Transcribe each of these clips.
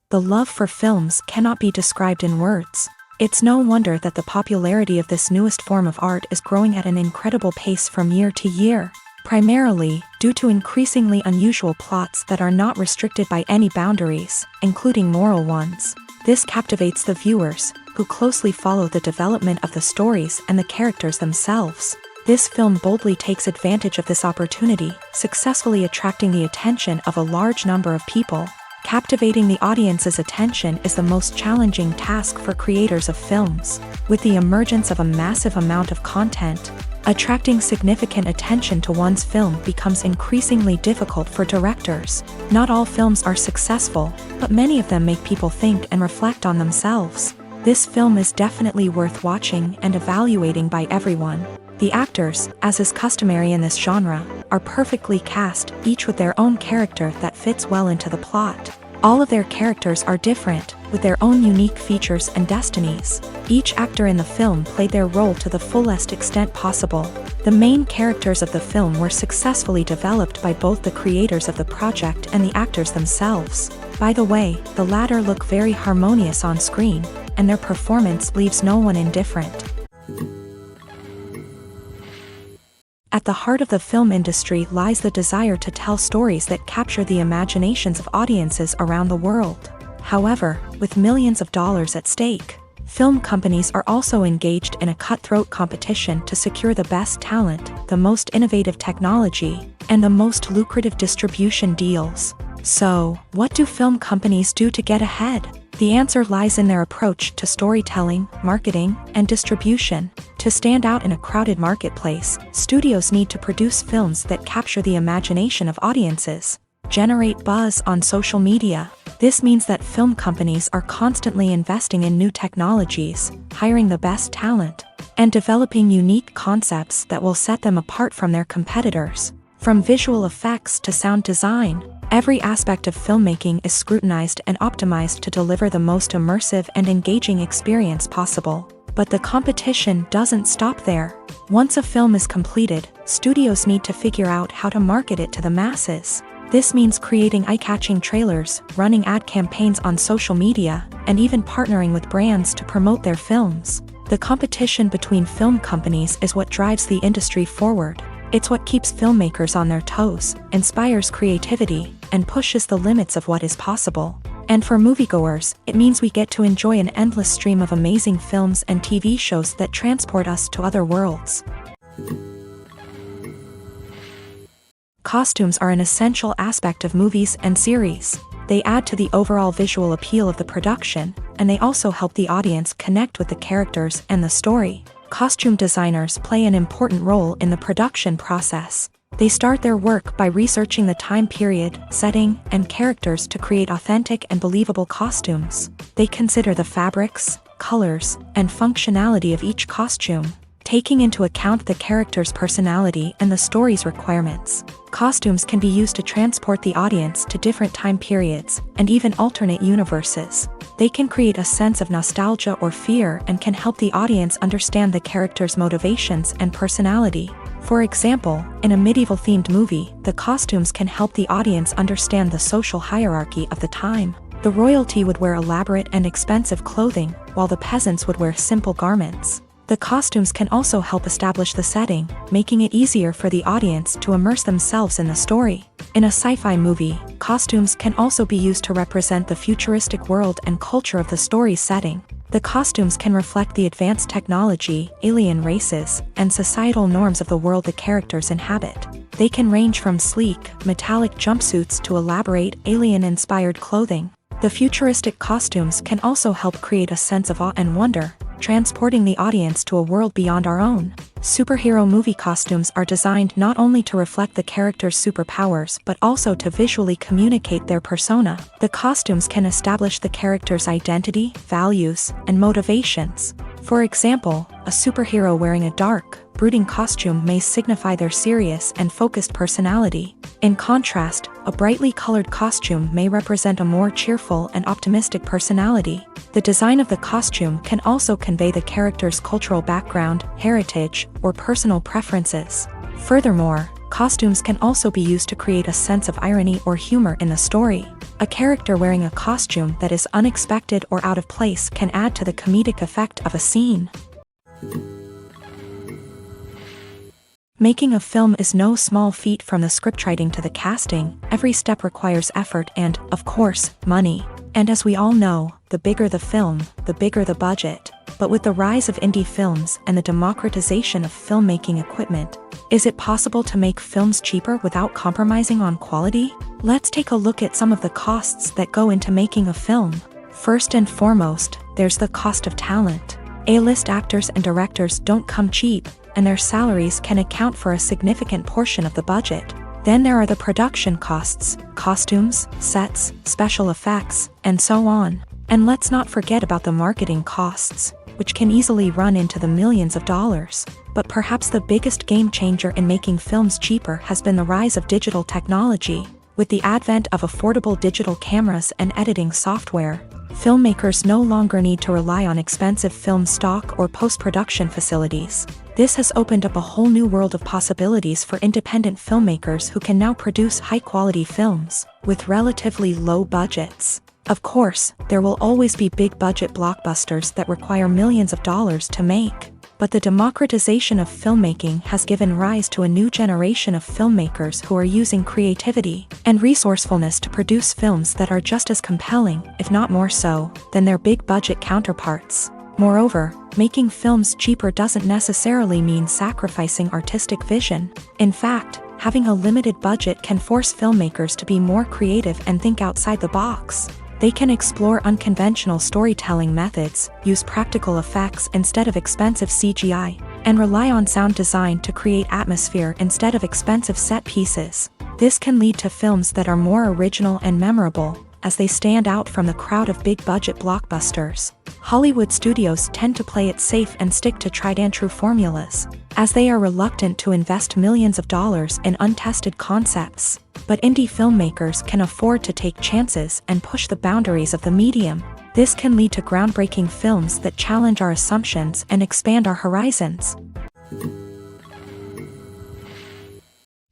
The love for films cannot be described in words. It's no wonder that the popularity of this newest form of art is growing at an incredible pace from year to year, primarily due to increasingly unusual plots that are not restricted by any boundaries, including moral ones. This captivates the viewers, who closely follow the development of the stories and the characters themselves. This film boldly takes advantage of this opportunity, successfully attracting the attention of a large number of people. Captivating the audience's attention is the most challenging task for creators of films. With the emergence of a massive amount of content, attracting significant attention to one's film becomes increasingly difficult for directors. Not all films are successful, but many of them make people think and reflect on themselves. This film is definitely worth watching and evaluating by everyone. The actors, as is customary in this genre, are perfectly cast, each with their own character that fits well into the plot. All of their characters are different, with their own unique features and destinies. Each actor in the film played their role to the fullest extent possible. The main characters of the film were successfully developed by both the creators of the project and the actors themselves. By the way, the latter look very harmonious on screen, and their performance leaves no one indifferent. At the heart of the film industry lies the desire to tell stories that capture the imaginations of audiences around the world. However, with millions of dollars at stake, film companies are also engaged in a cutthroat competition to secure the best talent, the most innovative technology, and the most lucrative distribution deals. So, what do film companies do to get ahead? The answer lies in their approach to storytelling, marketing, and distribution. To stand out in a crowded marketplace, studios need to produce films that capture the imagination of audiences, generate buzz on social media. This means that film companies are constantly investing in new technologies, hiring the best talent, and developing unique concepts that will set them apart from their competitors. From visual effects to sound design, every aspect of filmmaking is scrutinized and optimized to deliver the most immersive and engaging experience possible. But the competition doesn't stop there. Once a film is completed, studios need to figure out how to market it to the masses. This means creating eye-catching trailers, running ad campaigns on social media, and even partnering with brands to promote their films. The competition between film companies is what drives the industry forward. It's what keeps filmmakers on their toes, inspires creativity, and pushes the limits of what is possible. And for moviegoers, it means we get to enjoy an endless stream of amazing films and TV shows that transport us to other worlds. Costumes are an essential aspect of movies and series. They add to the overall visual appeal of the production, and they also help the audience connect with the characters and the story. Costume designers play an important role in the production process. They start their work by researching the time period, setting, and characters to create authentic and believable costumes. They consider the fabrics, colors, and functionality of each costume, taking into account the character's personality and the story's requirements. Costumes can be used to transport the audience to different time periods, and even alternate universes. They can create a sense of nostalgia or fear and can help the audience understand the character's motivations and personality. For example, in a medieval-themed movie, the costumes can help the audience understand the social hierarchy of the time. The royalty would wear elaborate and expensive clothing, while the peasants would wear simple garments. The costumes can also help establish the setting, making it easier for the audience to immerse themselves in the story. In a sci-fi movie, costumes can also be used to represent the futuristic world and culture of the story's setting. The costumes can reflect the advanced technology, alien races, and societal norms of the world the characters inhabit. They can range from sleek, metallic jumpsuits to elaborate, alien-inspired clothing. The futuristic costumes can also help create a sense of awe and wonder, transporting the audience to a world beyond our own. Superhero movie costumes are designed not only to reflect the character's superpowers but also to visually communicate their persona. The costumes can establish the character's identity, values, and motivations. For example, a superhero wearing a dark, brooding costume may signify their serious and focused personality. In contrast, a brightly colored costume may represent a more cheerful and optimistic personality. The design of the costume can also convey the character's cultural background, heritage, or personal preferences. Furthermore, costumes can also be used to create a sense of irony or humor in the story. A character wearing a costume that is unexpected or out of place can add to the comedic effect of a scene. Making a film is no small feat. From the scriptwriting to the casting, every step requires effort and, of course, money. And as we all know, the bigger the film, the bigger the budget. But with the rise of indie films and the democratization of filmmaking equipment, is it possible to make films cheaper without compromising on quality? Let's take a look at some of the costs that go into making a film. First and foremost, there's the cost of talent. A-list actors and directors don't come cheap, and their salaries can account for a significant portion of the budget. Then there are the production costs, costumes, sets, special effects, and so on. And let's not forget about the marketing costs, which can easily run into the millions of dollars. But perhaps the biggest game changer in making films cheaper has been the rise of digital technology. With the advent of affordable digital cameras and editing software, filmmakers no longer need to rely on expensive film stock or post-production facilities. This has opened up a whole new world of possibilities for independent filmmakers who can now produce high-quality films with relatively low budgets. Of course, there will always be big-budget blockbusters that require millions of dollars to make. But the democratization of filmmaking has given rise to a new generation of filmmakers who are using creativity and resourcefulness to produce films that are just as compelling, if not more so, than their big-budget counterparts. Moreover, making films cheaper doesn't necessarily mean sacrificing artistic vision. In fact, having a limited budget can force filmmakers to be more creative and think outside the box. They can explore unconventional storytelling methods, use practical effects instead of expensive CGI, and rely on sound design to create atmosphere instead of expensive set pieces. This can lead to films that are more original and memorable, as they stand out from the crowd of big-budget blockbusters. Hollywood studios tend to play it safe and stick to tried-and-true formulas, as they are reluctant to invest millions of dollars in untested concepts. But indie filmmakers can afford to take chances and push the boundaries of the medium. This can lead to groundbreaking films that challenge our assumptions and expand our horizons.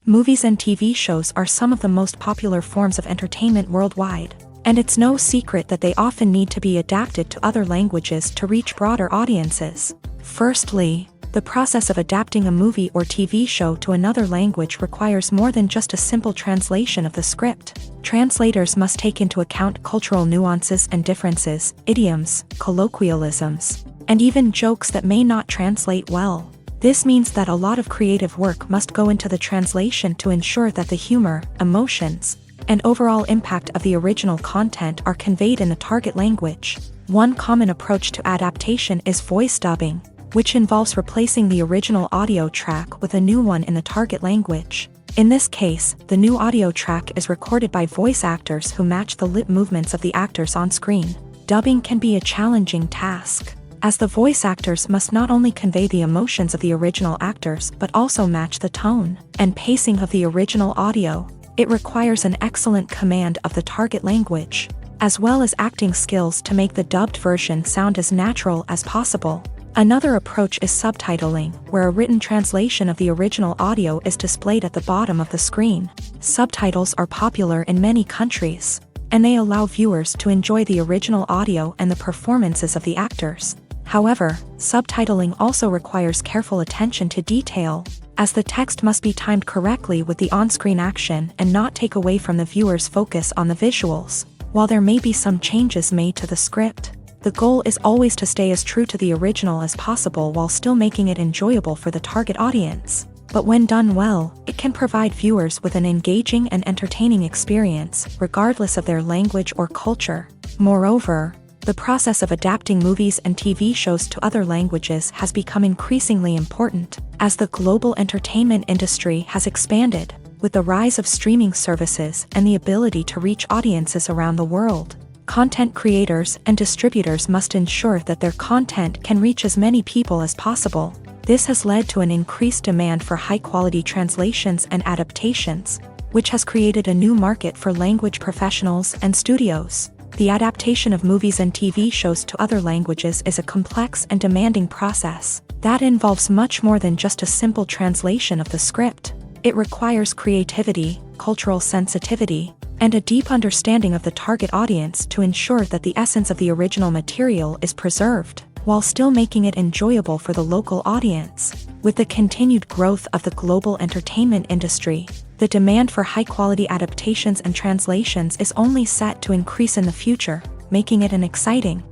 Movies and TV shows are some of the most popular forms of entertainment worldwide, and it's no secret that they often need to be adapted to other languages to reach broader audiences. Firstly, the process of adapting a movie or TV show to another language requires more than just a simple translation of the script. Translators must take into account cultural nuances and differences, idioms, colloquialisms, and even jokes that may not translate well. This means that a lot of creative work must go into the translation to ensure that the humor, emotions, and overall impact of the original content are conveyed in the target language. One common approach to adaptation is voice dubbing, which involves replacing the original audio track with a new one in the target language. In this case, the new audio track is recorded by voice actors who match the lip movements of the actors on screen. Dubbing can be a challenging task, as the voice actors must not only convey the emotions of the original actors but also match the tone and pacing of the original audio. It requires an excellent command of the target language, as well as acting skills to make the dubbed version sound as natural as possible. Another approach is subtitling, where a written translation of the original audio is displayed at the bottom of the screen. Subtitles are popular in many countries, and they allow viewers to enjoy the original audio and the performances of the actors. However, subtitling also requires careful attention to detail, as the text must be timed correctly with the on-screen action and not take away from the viewer's focus on the visuals. While there may be some changes made to the script, the goal is always to stay as true to the original as possible while still making it enjoyable for the target audience. But when done well, it can provide viewers with an engaging and entertaining experience, regardless of their language or culture. Moreover, the process of adapting movies and TV shows to other languages has become increasingly important, as the global entertainment industry has expanded, with the rise of streaming services and the ability to reach audiences around the world. Content creators and distributors must ensure that their content can reach as many people as possible. This has led to an increased demand for high-quality translations and adaptations, which has created a new market for language professionals and studios. The adaptation of movies and TV shows to other languages is a complex and demanding process that involves much more than just a simple translation of the script. It requires creativity, cultural sensitivity, and a deep understanding of the target audience to ensure that the essence of the original material is preserved, while still making it enjoyable for the local audience. With the continued growth of the global entertainment industry, the demand for high-quality adaptations and translations is only set to increase in the future, making it an exciting.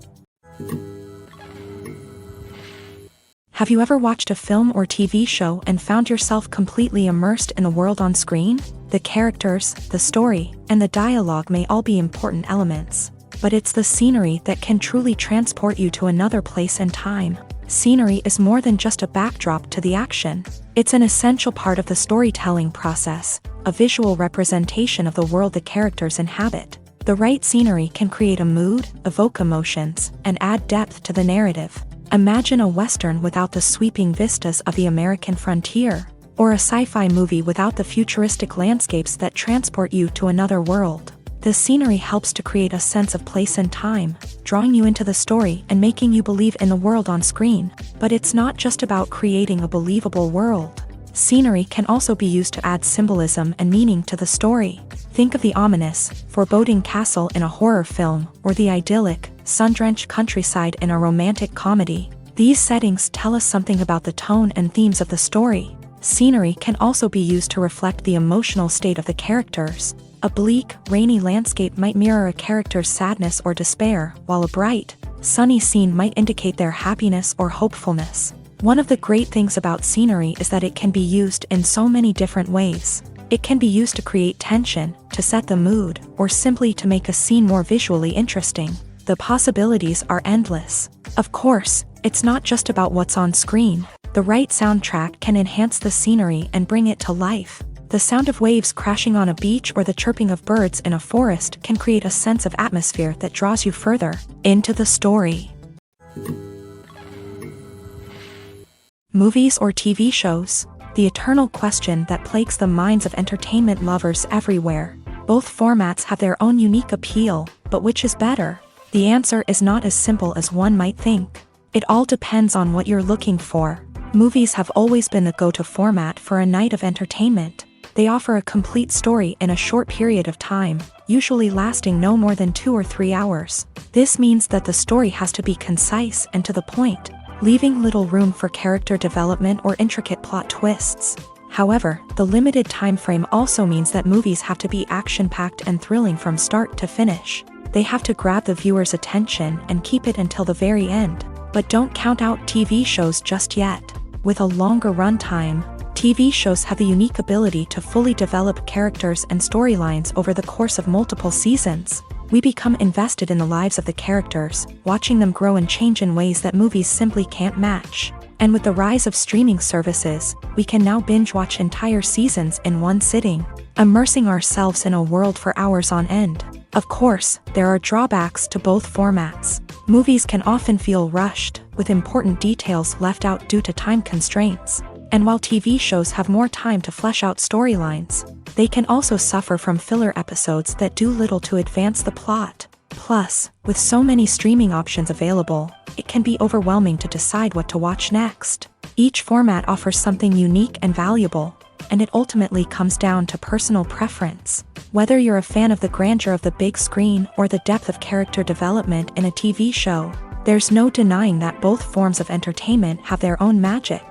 Have you ever watched a film or TV show and found yourself completely immersed in the world on screen? The characters, the story, and the dialogue may all be important elements, but it's the scenery that can truly transport you to another place and time. Scenery is more than just a backdrop to the action. It's an essential part of the storytelling process, a visual representation of the world the characters inhabit. The right scenery can create a mood, evoke emotions, and add depth to the narrative. Imagine a Western without the sweeping vistas of the American frontier, or a sci-fi movie without the futuristic landscapes that transport you to another world. The scenery helps to create a sense of place and time, drawing you into the story and making you believe in the world on screen. But it's not just about creating a believable world. Scenery can also be used to add symbolism and meaning to the story. Think of the ominous, foreboding castle in a horror film, or the idyllic, sun-drenched countryside in a romantic comedy. These settings tell us something about the tone and themes of the story. Scenery can also be used to reflect the emotional state of the characters. A bleak, rainy landscape might mirror a character's sadness or despair, while a bright, sunny scene might indicate their happiness or hopefulness. One of the great things about scenery is that it can be used in so many different ways. It can be used to create tension, to set the mood, or simply to make a scene more visually interesting. The possibilities are endless. Of course, it's not just about what's on screen. The right soundtrack can enhance the scenery and bring it to life. The sound of waves crashing on a beach or the chirping of birds in a forest can create a sense of atmosphere that draws you further into the story. Movies or TV shows? The eternal question that plagues the minds of entertainment lovers everywhere. Both formats have their own unique appeal, but which is better? The answer is not as simple as one might think. It all depends on what you're looking for. Movies have always been the go-to format for a night of entertainment. They offer a complete story in a short period of time, usually lasting no more than 2 or 3 hours. This means that the story has to be concise and to the point, leaving little room for character development or intricate plot twists. However, the limited time frame also means that movies have to be action-packed and thrilling from start to finish. They have to grab the viewer's attention and keep it until the very end. But don't count out TV shows just yet. With a longer runtime, TV shows have the unique ability to fully develop characters and storylines over the course of multiple seasons. We become invested in the lives of the characters, watching them grow and change in ways that movies simply can't match. And with the rise of streaming services, we can now binge-watch entire seasons in one sitting, immersing ourselves in a world for hours on end. Of course, there are drawbacks to both formats. Movies can often feel rushed, with important details left out due to time constraints. And while TV shows have more time to flesh out storylines, they can also suffer from filler episodes that do little to advance the plot. Plus, with so many streaming options available, it can be overwhelming to decide what to watch next. Each format offers something unique and valuable, and it ultimately comes down to personal preference. Whether you're a fan of the grandeur of the big screen or the depth of character development in a TV show, There's no denying that both forms of entertainment have their own magic.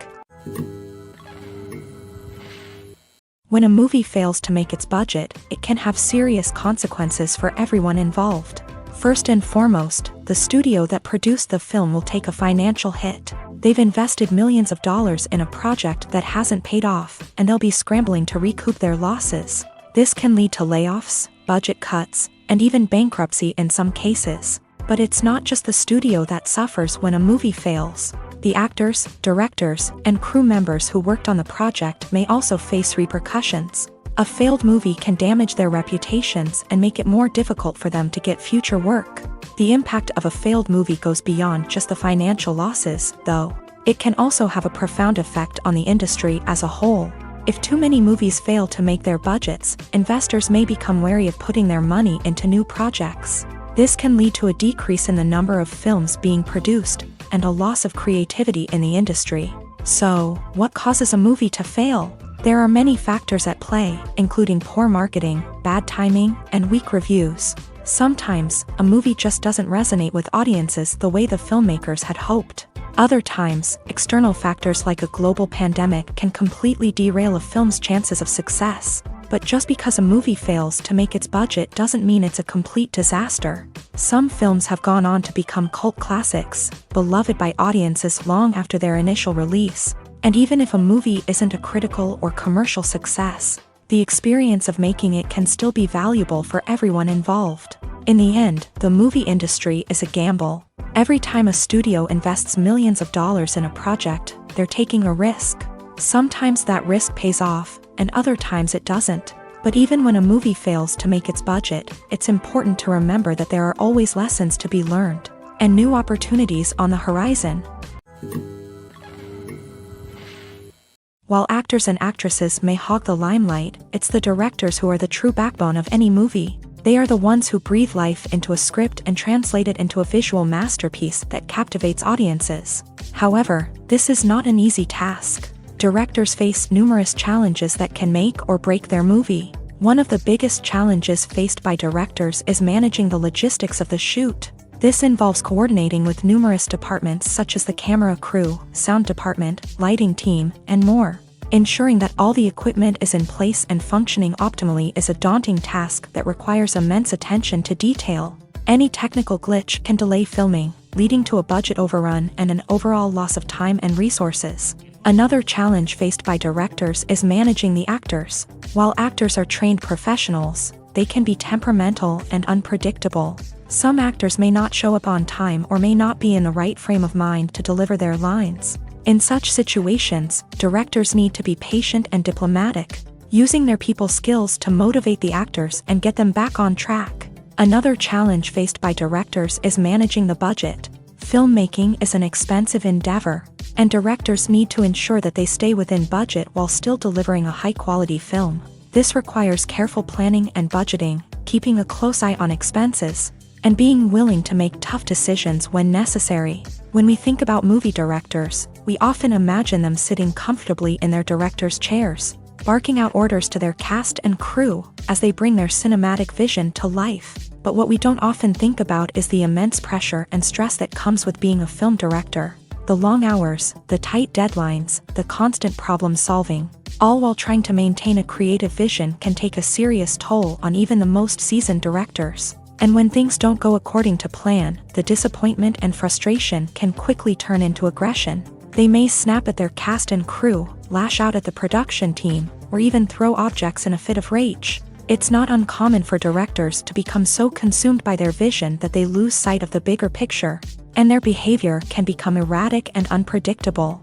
When a movie fails to make its budget, it can have serious consequences for everyone involved. First and foremost, the studio that produced the film will take a financial hit. They've invested millions of dollars in a project that hasn't paid off, and they'll be scrambling to recoup their losses. This can lead to layoffs, budget cuts, and even bankruptcy in some cases. But it's not just the studio that suffers when a movie fails. The actors, directors, and crew members who worked on the project may also face repercussions. A failed movie can damage their reputations and make it more difficult for them to get future work. The impact of a failed movie goes beyond just the financial losses, though. It can also have a profound effect on the industry as a whole. If too many movies fail to make their budgets, investors may become wary of putting their money into new projects. This can lead to a decrease in the number of films being produced, and a loss of creativity in the industry. So, what causes a movie to fail? There are many factors at play, including poor marketing, bad timing, and weak reviews. Sometimes, a movie just doesn't resonate with audiences the way the filmmakers had hoped. Other times, external factors like a global pandemic can completely derail a film's chances of success. But just because a movie fails to make its budget doesn't mean it's a complete disaster. Some films have gone on to become cult classics, beloved by audiences long after their initial release. And even if a movie isn't a critical or commercial success, the experience of making it can still be valuable for everyone involved. In the end, the movie industry is a gamble. Every time a studio invests millions of dollars in a project, they're taking a risk. Sometimes that risk pays off, and other times it doesn't. But even when a movie fails to make its budget, it's important to remember that there are always lessons to be learned, and new opportunities on the horizon. While actors and actresses may hog the limelight, it's the directors who are the true backbone of any movie. They are the ones who breathe life into a script and translate it into a visual masterpiece that captivates audiences. However, this is not an easy task. Directors face numerous challenges that can make or break their movie. One of the biggest challenges faced by directors is managing the logistics of the shoot. This involves coordinating with numerous departments such as the camera crew, sound department, lighting team, and more. Ensuring that all the equipment is in place and functioning optimally is a daunting task that requires immense attention to detail. Any technical glitch can delay filming, leading to a budget overrun and an overall loss of time and resources. Another challenge faced by directors is managing the actors. While actors are trained professionals, they can be temperamental and unpredictable. Some actors may not show up on time or may not be in the right frame of mind to deliver their lines. In such situations, directors need to be patient and diplomatic, using their people skills to motivate the actors and get them back on track. Another challenge faced by directors is managing the budget. Filmmaking is an expensive endeavor, and directors need to ensure that they stay within budget while still delivering a high-quality film. This requires careful planning and budgeting, keeping a close eye on expenses, and being willing to make tough decisions when necessary. When we think about movie directors, we often imagine them sitting comfortably in their director's chairs, barking out orders to their cast and crew as they bring their cinematic vision to life. But what we don't often think about is the immense pressure and stress that comes with being a film director. The long hours, the tight deadlines, the constant problem solving, all while trying to maintain a creative vision can take a serious toll on even the most seasoned directors. And when things don't go according to plan, the disappointment and frustration can quickly turn into aggression. They may snap at their cast and crew, lash out at the production team, or even throw objects in a fit of rage. It's not uncommon for directors to become so consumed by their vision that they lose sight of the bigger picture, and their behavior can become erratic and unpredictable.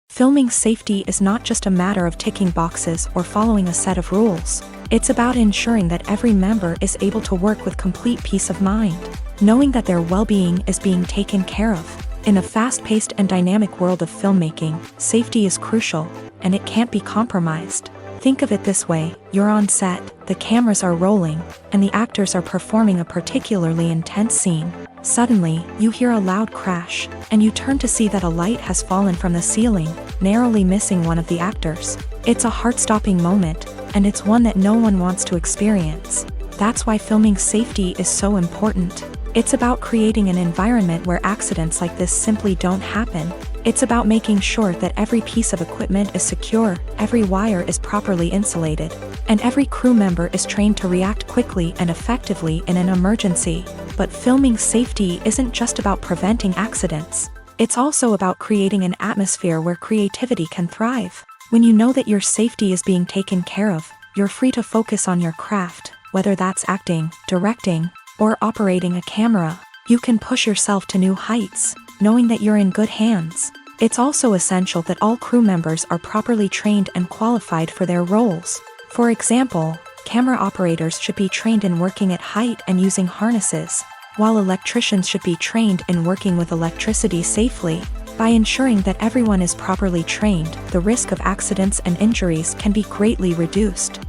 Filming safety is not just a matter of ticking boxes or following a set of rules. It's about ensuring that every member is able to work with complete peace of mind, knowing that their well-being is being taken care of. In a fast-paced and dynamic world of filmmaking, safety is crucial, and it can't be compromised. Think of it this way: you're on set, the cameras are rolling, and the actors are performing a particularly intense scene. Suddenly, you hear a loud crash, and you turn to see that a light has fallen from the ceiling, narrowly missing one of the actors. It's a heart-stopping moment, and it's one that no one wants to experience. That's why filming safety is so important. It's about creating an environment where accidents like this simply don't happen. It's about making sure that every piece of equipment is secure, every wire is properly insulated, and every crew member is trained to react quickly and effectively in an emergency. But filming safety isn't just about preventing accidents. It's also about creating an atmosphere where creativity can thrive. When you know that your safety is being taken care of, you're free to focus on your craft, whether that's acting, directing, or operating a camera. You can push yourself to new heights, knowing that you're in good hands. It's also essential that all crew members are properly trained and qualified for their roles. For example, camera operators should be trained in working at height and using harnesses, while electricians should be trained in working with electricity safely. By ensuring that everyone is properly trained, the risk of accidents and injuries can be greatly reduced.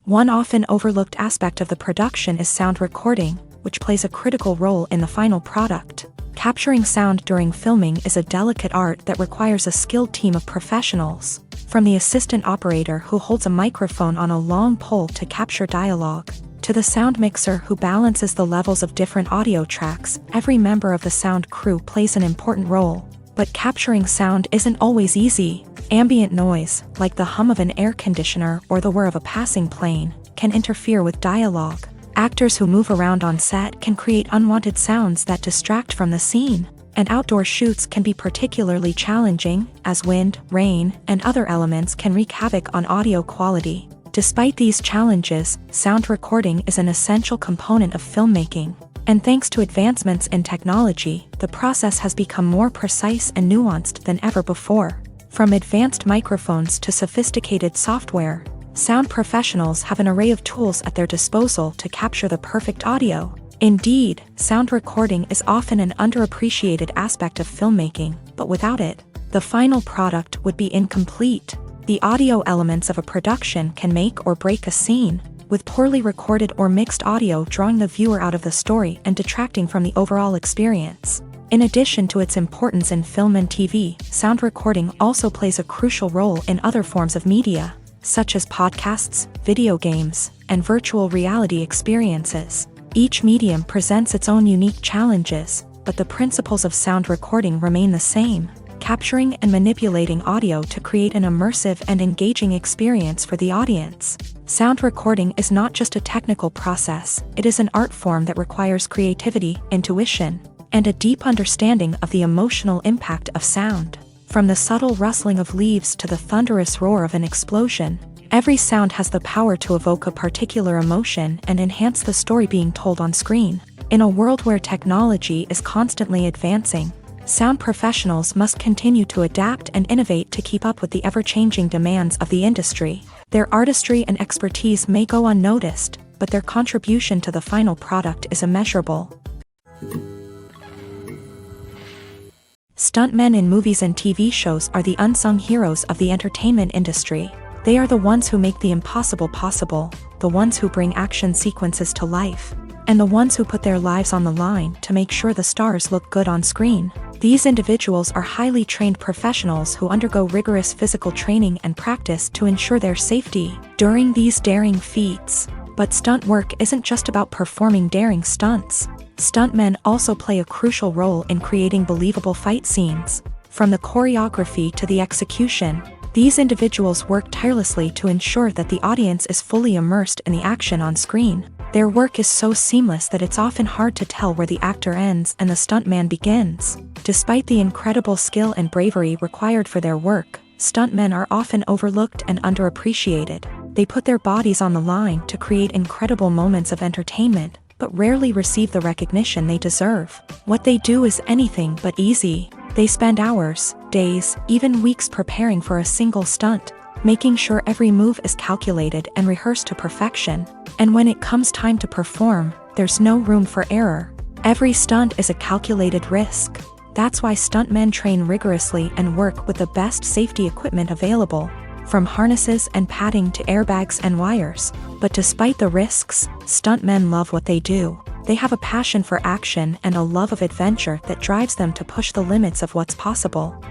One often overlooked aspect of the production is sound recording, which plays a critical role in the final product. Capturing sound during filming is a delicate art that requires a skilled team of professionals. From the assistant operator who holds a microphone on a long pole to capture dialogue, to the sound mixer who balances the levels of different audio tracks, every member of the sound crew plays an important role. But capturing sound isn't always easy. Ambient noise, like the hum of an air conditioner or the whir of a passing plane, can interfere with dialogue. Actors who move around on set can create unwanted sounds that distract from the scene. And outdoor shoots can be particularly challenging, as wind, rain, and other elements can wreak havoc on audio quality. Despite these challenges, sound recording is an essential component of filmmaking. And thanks to advancements in technology, the process has become more precise and nuanced than ever before. From advanced microphones to sophisticated software, sound professionals have an array of tools at their disposal to capture the perfect audio. Indeed, sound recording is often an underappreciated aspect of filmmaking, but without it, the final product would be incomplete. The audio elements of a production can make or break a scene, with poorly recorded or mixed audio drawing the viewer out of the story and detracting from the overall experience. In addition to its importance in film and TV, sound recording also plays a crucial role in other forms of media, such as podcasts, video games, and virtual reality experiences. Each medium presents its own unique challenges, but the principles of sound recording remain the same: capturing and manipulating audio to create an immersive and engaging experience for the audience. Sound recording is not just a technical process, it is an art form that requires creativity, intuition, and a deep understanding of the emotional impact of sound. From the subtle rustling of leaves to the thunderous roar of an explosion, every sound has the power to evoke a particular emotion and enhance the story being told on screen. In a world where technology is constantly advancing, sound professionals must continue to adapt and innovate to keep up with the ever-changing demands of the industry. Their artistry and expertise may go unnoticed, but their contribution to the final product is immeasurable. Stuntmen in movies and TV shows are the unsung heroes of the entertainment industry. They are the ones who make the impossible possible, the ones who bring action sequences to life, and the ones who put their lives on the line to make sure the stars look good on screen. These individuals are highly trained professionals who undergo rigorous physical training and practice to ensure their safety during these daring feats. But stunt work isn't just about performing daring stunts. Stuntmen also play a crucial role in creating believable fight scenes. From the choreography to the execution, these individuals work tirelessly to ensure that the audience is fully immersed in the action on screen. Their work is so seamless that it's often hard to tell where the actor ends and the stuntman begins. Despite the incredible skill and bravery required for their work, stuntmen are often overlooked and underappreciated. They put their bodies on the line to create incredible moments of entertainment, but rarely receive the recognition they deserve. What they do is anything but easy. They spend hours, days, even weeks preparing for a single stunt, making sure every move is calculated and rehearsed to perfection. And when it comes time to perform, there's no room for error. Every stunt is a calculated risk. That's why stuntmen train rigorously and work with the best safety equipment available, from harnesses and padding to airbags and wires. But despite the risks, stuntmen love what they do. They have a passion for action and a love of adventure that drives them to push the limits of what's possible.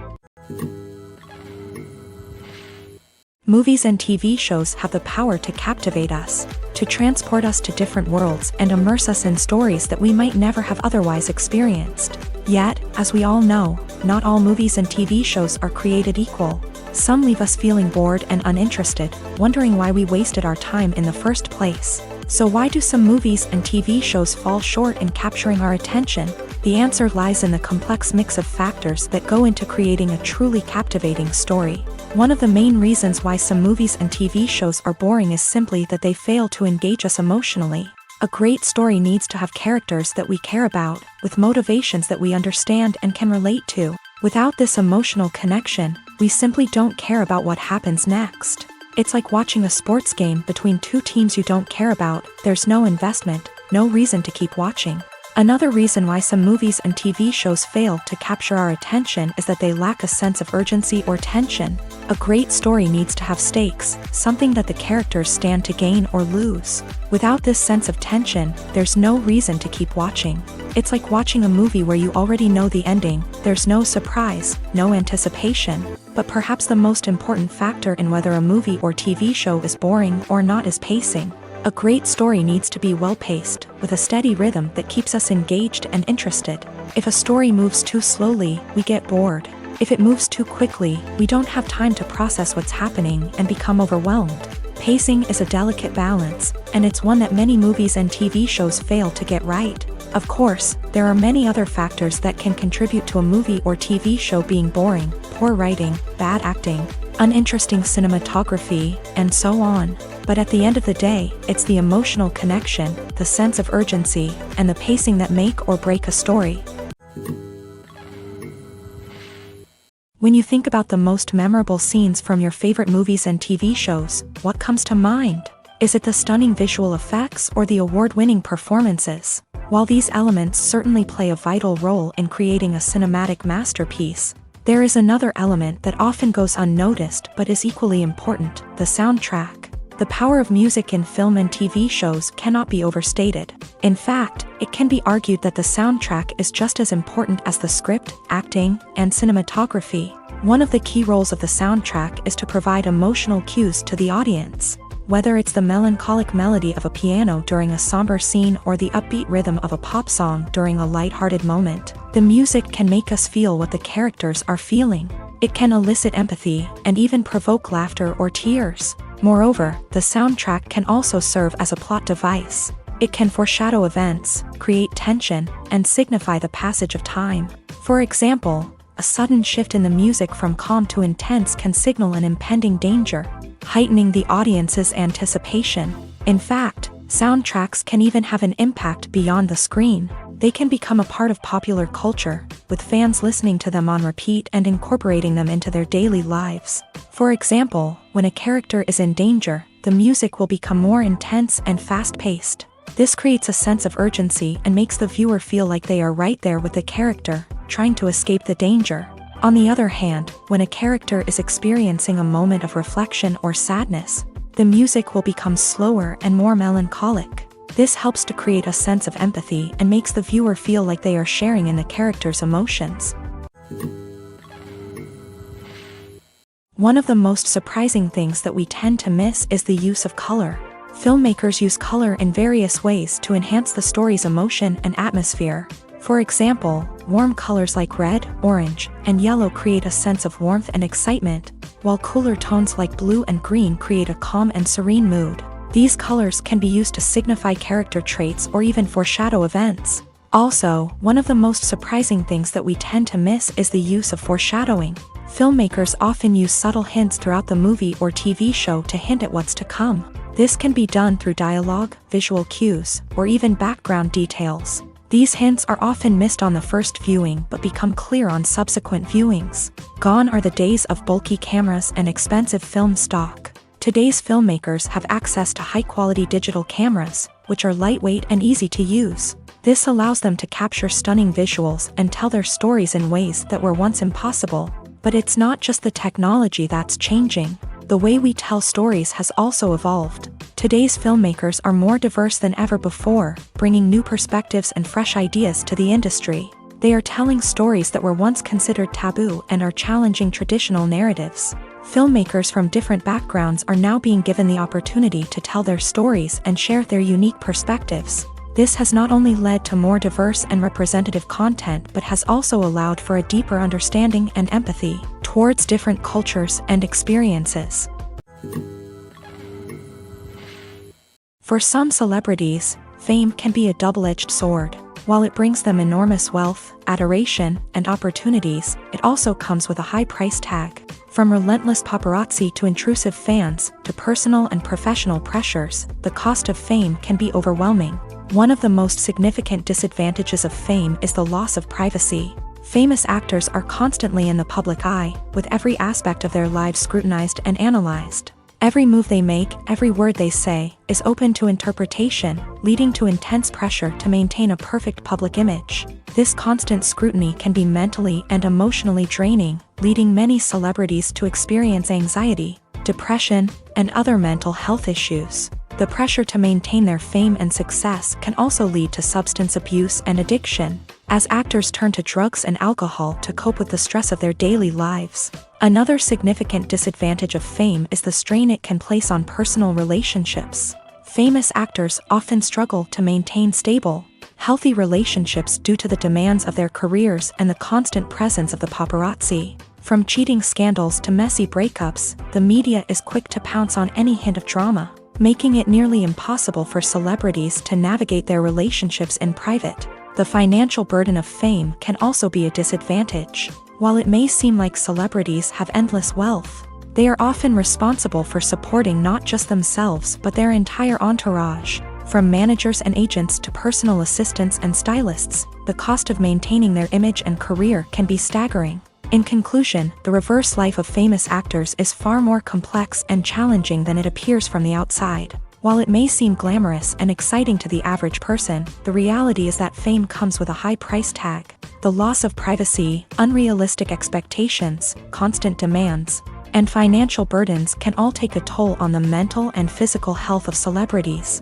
Movies and TV shows have the power to captivate us, to transport us to different worlds and immerse us in stories that we might never have otherwise experienced. Yet, as we all know, not all movies and TV shows are created equal. Some leave us feeling bored and uninterested, wondering why we wasted our time in the first place. So why do some movies and TV shows fall short in capturing our attention? The answer lies in the complex mix of factors that go into creating a truly captivating story. One of the main reasons why some movies and TV shows are boring is simply that they fail to engage us emotionally. A great story needs to have characters that we care about, with motivations that we understand and can relate to. Without this emotional connection, we simply don't care about what happens next. It's like watching a sports game between two teams you don't care about. There's no investment, no reason to keep watching. Another reason why some movies and TV shows fail to capture our attention is that they lack a sense of urgency or tension. A great story needs to have stakes, something that the characters stand to gain or lose. Without this sense of tension, there's no reason to keep watching. It's like watching a movie where you already know the ending. There's no surprise, no anticipation. But perhaps the most important factor in whether a movie or TV show is boring or not is pacing. A great story needs to be well-paced, with a steady rhythm that keeps us engaged and interested. If a story moves too slowly, we get bored. If it moves too quickly, we don't have time to process what's happening and become overwhelmed. Pacing is a delicate balance, and it's one that many movies and TV shows fail to get right. Of course, there are many other factors that can contribute to a movie or TV show being boring: poor writing, bad acting, uninteresting cinematography, and so on. But at the end of the day, it's the emotional connection, the sense of urgency, and the pacing that make or break a story. When you think about the most memorable scenes from your favorite movies and TV shows, what comes to mind? Is it the stunning visual effects or the award-winning performances? While these elements certainly play a vital role in creating a cinematic masterpiece, there is another element that often goes unnoticed but is equally important: the soundtrack. The power of music in film and TV shows cannot be overstated. In fact, it can be argued that the soundtrack is just as important as the script, acting, and cinematography. One of the key roles of the soundtrack is to provide emotional cues to the audience. Whether it's the melancholic melody of a piano during a somber scene or the upbeat rhythm of a pop song during a light-hearted moment, the music can make us feel what the characters are feeling. It can elicit empathy and even provoke laughter or tears. Moreover, the soundtrack can also serve as a plot device. It can foreshadow events, create tension, and signify the passage of time. For example, a sudden shift in the music from calm to intense can signal an impending danger, heightening the audience's anticipation. In fact, soundtracks can even have an impact beyond the screen. They can become a part of popular culture, with fans listening to them on repeat and incorporating them into their daily lives. For example, when a character is in danger, the music will become more intense and fast-paced. This creates a sense of urgency and makes the viewer feel like they are right there with the character, trying to escape the danger. On the other hand, when a character is experiencing a moment of reflection or sadness, the music will become slower and more melancholic. This helps to create a sense of empathy and makes the viewer feel like they are sharing in the character's emotions. One of the most surprising things that we tend to miss is the use of color. Filmmakers use color in various ways to enhance the story's emotion and atmosphere. For example, warm colors like red, orange, and yellow create a sense of warmth and excitement, while cooler tones like blue and green create a calm and serene mood. These colors can be used to signify character traits or even foreshadow events. Also, one of the most surprising things that we tend to miss is the use of foreshadowing. Filmmakers often use subtle hints throughout the movie or TV show to hint at what's to come. This can be done through dialogue, visual cues, or even background details. These hints are often missed on the first viewing but become clear on subsequent viewings. Gone are the days of bulky cameras and expensive film stock. Today's filmmakers have access to high-quality digital cameras, which are lightweight and easy to use. This allows them to capture stunning visuals and tell their stories in ways that were once impossible. But it's not just the technology that's changing. The way we tell stories has also evolved. Today's filmmakers are more diverse than ever before, bringing new perspectives and fresh ideas to the industry. They are telling stories that were once considered taboo and are challenging traditional narratives. Filmmakers from different backgrounds are now being given the opportunity to tell their stories and share their unique perspectives. This has not only led to more diverse and representative content but has also allowed for a deeper understanding and empathy towards different cultures and experiences. For some celebrities, fame can be a double-edged sword. While it brings them enormous wealth, adoration, and opportunities, it also comes with a high price tag. From relentless paparazzi to intrusive fans, to personal and professional pressures, the cost of fame can be overwhelming. One of the most significant disadvantages of fame is the loss of privacy. Famous actors are constantly in the public eye, with every aspect of their lives scrutinized and analyzed. Every move they make, every word they say, is open to interpretation, leading to intense pressure to maintain a perfect public image. This constant scrutiny can be mentally and emotionally draining, leading many celebrities to experience anxiety, depression, and other mental health issues. The pressure to maintain their fame and success can also lead to substance abuse and addiction, as actors turn to drugs and alcohol to cope with the stress of their daily lives. Another significant disadvantage of fame is the strain it can place on personal relationships. Famous actors often struggle to maintain stable, healthy relationships due to the demands of their careers and the constant presence of the paparazzi. From cheating scandals to messy breakups, the media is quick to pounce on any hint of drama, making it nearly impossible for celebrities to navigate their relationships in private. The financial burden of fame can also be a disadvantage. While it may seem like celebrities have endless wealth, they are often responsible for supporting not just themselves but their entire entourage. From managers and agents to personal assistants and stylists, the cost of maintaining their image and career can be staggering. In conclusion, the reverse life of famous actors is far more complex and challenging than it appears from the outside. While it may seem glamorous and exciting to the average person, the reality is that fame comes with a high price tag. The loss of privacy, unrealistic expectations, constant demands, and financial burdens can all take a toll on the mental and physical health of celebrities.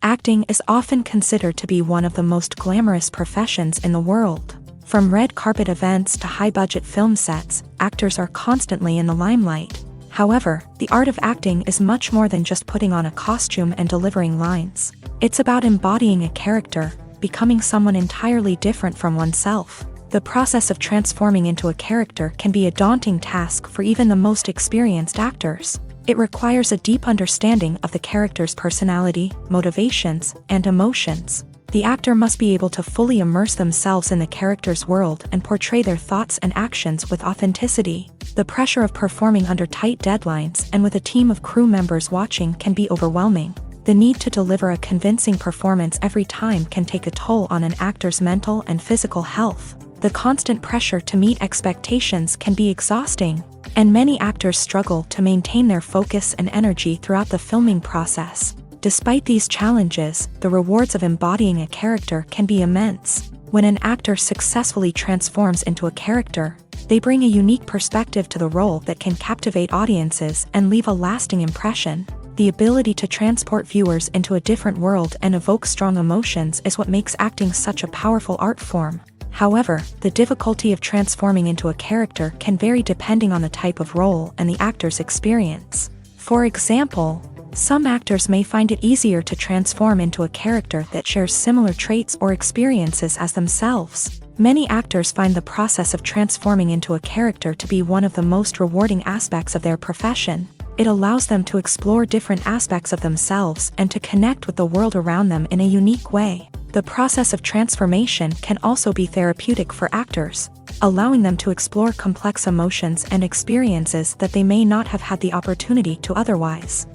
Acting is often considered to be one of the most glamorous professions in the world. From red carpet events to high-budget film sets, actors are constantly in the limelight. However, the art of acting is much more than just putting on a costume and delivering lines. It's about embodying a character, becoming someone entirely different from oneself. The process of transforming into a character can be a daunting task for even the most experienced actors. It requires a deep understanding of the character's personality, motivations, and emotions. The actor must be able to fully immerse themselves in the character's world and portray their thoughts and actions with authenticity. The pressure of performing under tight deadlines and with a team of crew members watching can be overwhelming. The need to deliver a convincing performance every time can take a toll on an actor's mental and physical health. The constant pressure to meet expectations can be exhausting, and many actors struggle to maintain their focus and energy throughout the filming process. Despite these challenges, the rewards of embodying a character can be immense. When an actor successfully transforms into a character, they bring a unique perspective to the role that can captivate audiences and leave a lasting impression. The ability to transport viewers into a different world and evoke strong emotions is what makes acting such a powerful art form. However, the difficulty of transforming into a character can vary depending on the type of role and the actor's experience. For example, some actors may find it easier to transform into a character that shares similar traits or experiences as themselves. Many actors find the process of transforming into a character to be one of the most rewarding aspects of their profession. It allows them to explore different aspects of themselves and to connect with the world around them in a unique way. The process of transformation can also be therapeutic for actors, allowing them to explore complex emotions and experiences that they may not have had the opportunity to otherwise.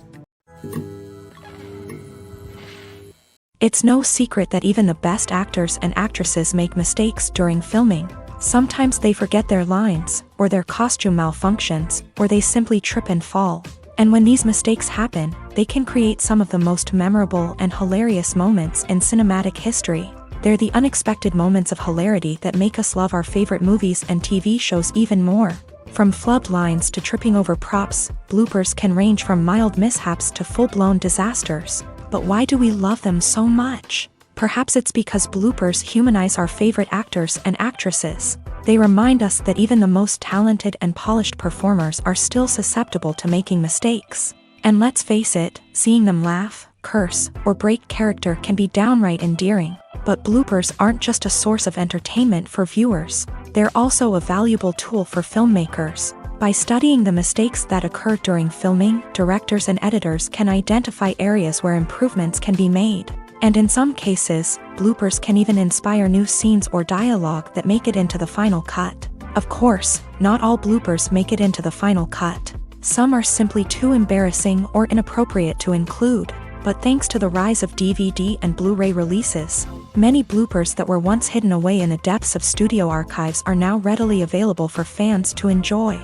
It's no secret that even the best actors and actresses make mistakes during filming. Sometimes they forget their lines, or their costume malfunctions, or they simply trip and fall. And when these mistakes happen, they can create some of the most memorable and hilarious moments in cinematic history. They're the unexpected moments of hilarity that make us love our favorite movies and TV shows even more. From flubbed lines to tripping over props, bloopers can range from mild mishaps to full-blown disasters. But why do we love them so much? Perhaps it's because bloopers humanize our favorite actors and actresses. They remind us that even the most talented and polished performers are still susceptible to making mistakes. And let's face it, seeing them laugh, curse, or break character can be downright endearing. But bloopers aren't just a source of entertainment for viewers, they're also a valuable tool for filmmakers. By studying the mistakes that occur during filming, directors and editors can identify areas where improvements can be made. And in some cases, bloopers can even inspire new scenes or dialogue that make it into the final cut. Of course, not all bloopers make it into the final cut. Some are simply too embarrassing or inappropriate to include. But thanks to the rise of DVD and Blu-ray releases, many bloopers that were once hidden away in the depths of studio archives are now readily available for fans to enjoy.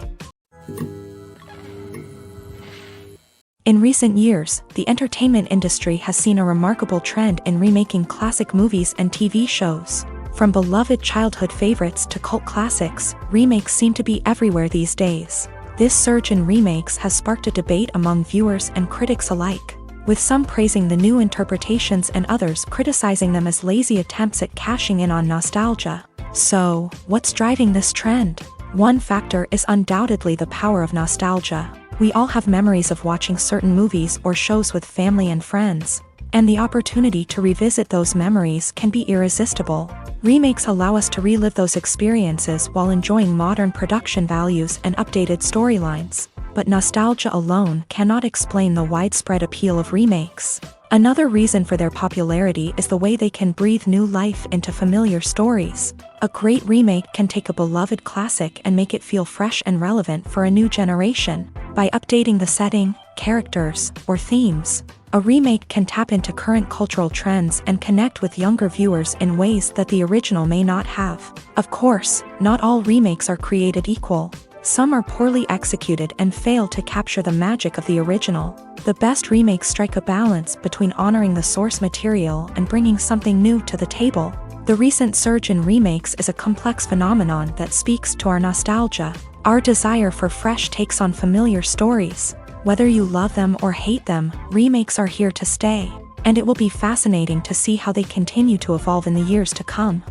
In recent years, the entertainment industry has seen a remarkable trend in remaking classic movies and TV shows. From beloved childhood favorites to cult classics, remakes seem to be everywhere these days. This surge in remakes has sparked a debate among viewers and critics alike, with some praising the new interpretations and others criticizing them as lazy attempts at cashing in on nostalgia. So, what's driving this trend? One factor is undoubtedly the power of nostalgia. We all have memories of watching certain movies or shows with family and friends, and the opportunity to revisit those memories can be irresistible. Remakes allow us to relive those experiences while enjoying modern production values and updated storylines. But nostalgia alone cannot explain the widespread appeal of remakes. Another reason for their popularity is the way they can breathe new life into familiar stories. A great remake can take a beloved classic and make it feel fresh and relevant for a new generation. By updating the setting, characters, or themes, a remake can tap into current cultural trends and connect with younger viewers in ways that the original may not have. Of course, not all remakes are created equal. Some are poorly executed and fail to capture the magic of the original. The best remakes strike a balance between honoring the source material and bringing something new to the table. The recent surge in remakes is a complex phenomenon that speaks to our nostalgia, our desire for fresh takes on familiar stories. Whether you love them or hate them, remakes are here to stay, and it will be fascinating to see how they continue to evolve in the years to come.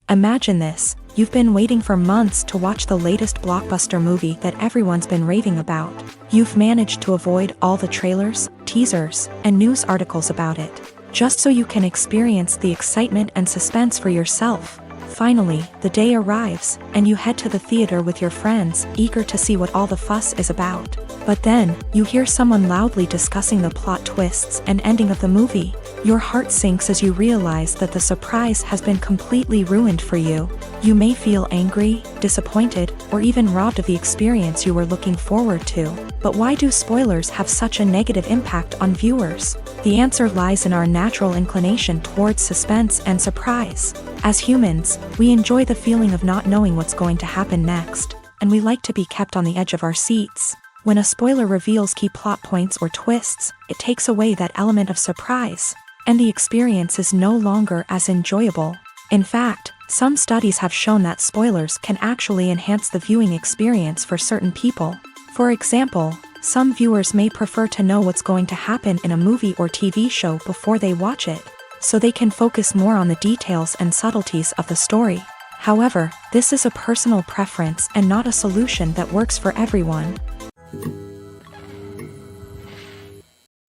Imagine this, you've been waiting for months to watch the latest blockbuster movie that everyone's been raving about. You've managed to avoid all the trailers, teasers, and news articles about it, just so you can experience the excitement and suspense for yourself. Finally, the day arrives, and you head to the theater with your friends, eager to see what all the fuss is about. But then, you hear someone loudly discussing the plot twists and ending of the movie. Your heart sinks as you realize that the surprise has been completely ruined for you. You may feel angry, disappointed, or even robbed of the experience you were looking forward to. But why do spoilers have such a negative impact on viewers? The answer lies in our natural inclination towards suspense and surprise. As humans, we enjoy the feeling of not knowing what's going to happen next, and we like to be kept on the edge of our seats. When a spoiler reveals key plot points or twists, it takes away that element of surprise, and the experience is no longer as enjoyable. In fact, some studies have shown that spoilers can actually enhance the viewing experience for certain people. For example, some viewers may prefer to know what's going to happen in a movie or TV show before they watch it, so they can focus more on the details and subtleties of the story. However, this is a personal preference and not a solution that works for everyone.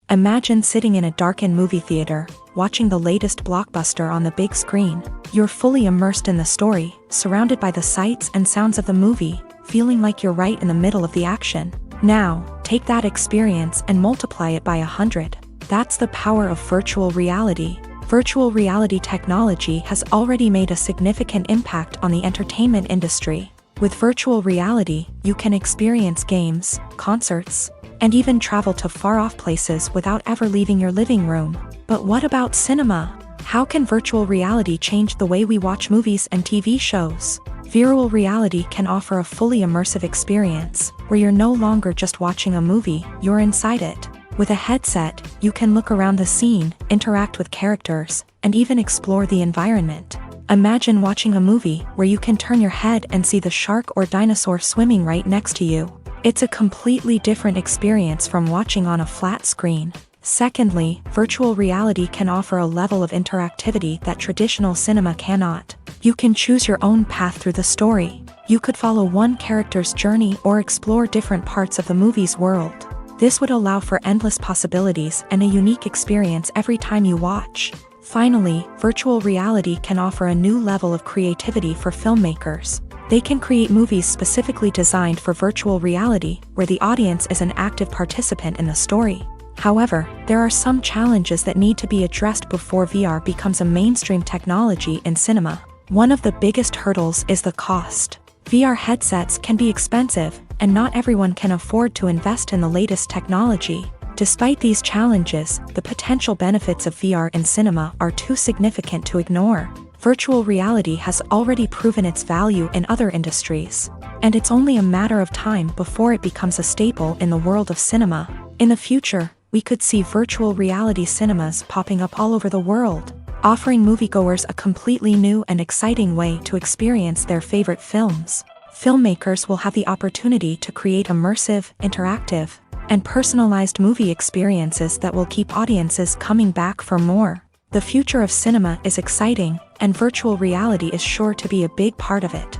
Imagine sitting in a darkened movie theater, watching the latest blockbuster on the big screen. You're fully immersed in the story, surrounded by the sights and sounds of the movie, feeling like you're right in the middle of the action. Now, take that experience and multiply it by 100. That's the power of virtual reality. Virtual reality technology has already made a significant impact on the entertainment industry. With virtual reality, you can experience games, concerts, and even travel to far-off places without ever leaving your living room. But what about cinema? How can virtual reality change the way we watch movies and TV shows? Virtual reality can offer a fully immersive experience, where you're no longer just watching a movie, you're inside it. With a headset, you can look around the scene, interact with characters, and even explore the environment. Imagine watching a movie where you can turn your head and see the shark or dinosaur swimming right next to you. It's a completely different experience from watching on a flat screen. Secondly, virtual reality can offer a level of interactivity that traditional cinema cannot. You can choose your own path through the story. You could follow one character's journey or explore different parts of the movie's world. This would allow for endless possibilities and a unique experience every time you watch. Finally, virtual reality can offer a new level of creativity for filmmakers. They can create movies specifically designed for virtual reality, where the audience is an active participant in the story. However, there are some challenges that need to be addressed before VR becomes a mainstream technology in cinema. One of the biggest hurdles is the cost. VR headsets can be expensive, and not everyone can afford to invest in the latest technology. Despite these challenges, the potential benefits of VR in cinema are too significant to ignore. Virtual reality has already proven its value in other industries, and it's only a matter of time before it becomes a staple in the world of cinema. In the future, we could see virtual reality cinemas popping up all over the world, offering moviegoers a completely new and exciting way to experience their favorite films. Filmmakers will have the opportunity to create immersive, interactive, and personalized movie experiences that will keep audiences coming back for more. The future of cinema is exciting, and virtual reality is sure to be a big part of it.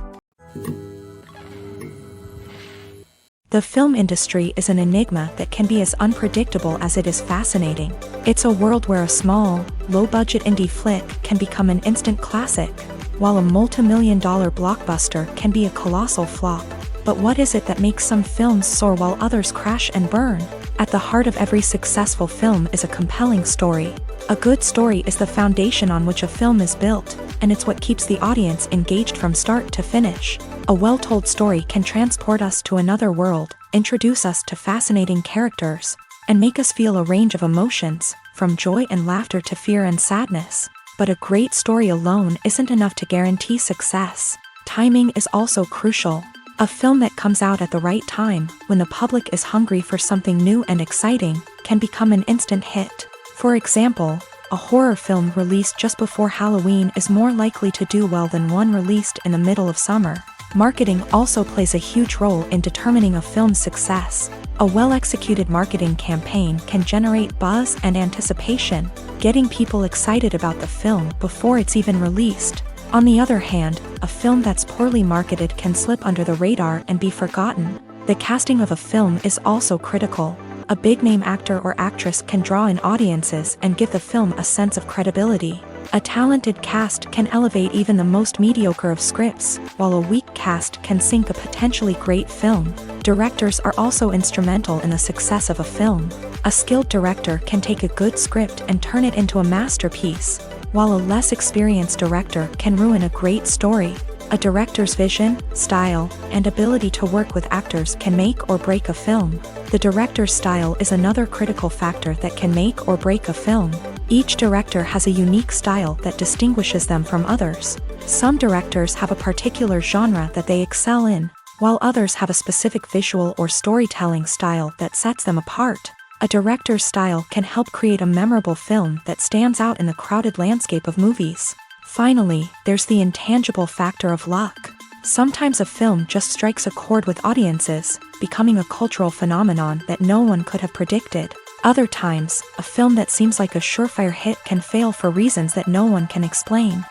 The film industry is an enigma that can be as unpredictable as it is fascinating. It's a world where a small, low-budget indie flick can become an instant classic, while a multi-million-dollar blockbuster can be a colossal flop. But what is it that makes some films soar while others crash and burn? At the heart of every successful film is a compelling story. A good story is the foundation on which a film is built, and it's what keeps the audience engaged from start to finish. A well-told story can transport us to another world, introduce us to fascinating characters, and make us feel a range of emotions, from joy and laughter to fear and sadness. But a great story alone isn't enough to guarantee success. Timing is also crucial. A film that comes out at the right time, when the public is hungry for something new and exciting, can become an instant hit. For example, a horror film released just before Halloween is more likely to do well than one released in the middle of summer. Marketing also plays a huge role in determining a film's success. A well-executed marketing campaign can generate buzz and anticipation, getting people excited about the film before it's even released. On the other hand, a film that's poorly marketed can slip under the radar and be forgotten. The casting of a film is also critical. A big-name actor or actress can draw in audiences and give the film a sense of credibility. A talented cast can elevate even the most mediocre of scripts, while a weak cast can sink a potentially great film. Directors are also instrumental in the success of a film. A skilled director can take a good script and turn it into a masterpiece, while a less experienced director can ruin a great story. A director's vision, style, and ability to work with actors can make or break a film. The director's style is another critical factor that can make or break a film. Each director has a unique style that distinguishes them from others. Some directors have a particular genre that they excel in, while others have a specific visual or storytelling style that sets them apart. A director's style can help create a memorable film that stands out in the crowded landscape of movies. Finally, there's the intangible factor of luck. Sometimes a film just strikes a chord with audiences, becoming a cultural phenomenon that no one could have predicted. Other times, a film that seems like a surefire hit can fail for reasons that no one can explain.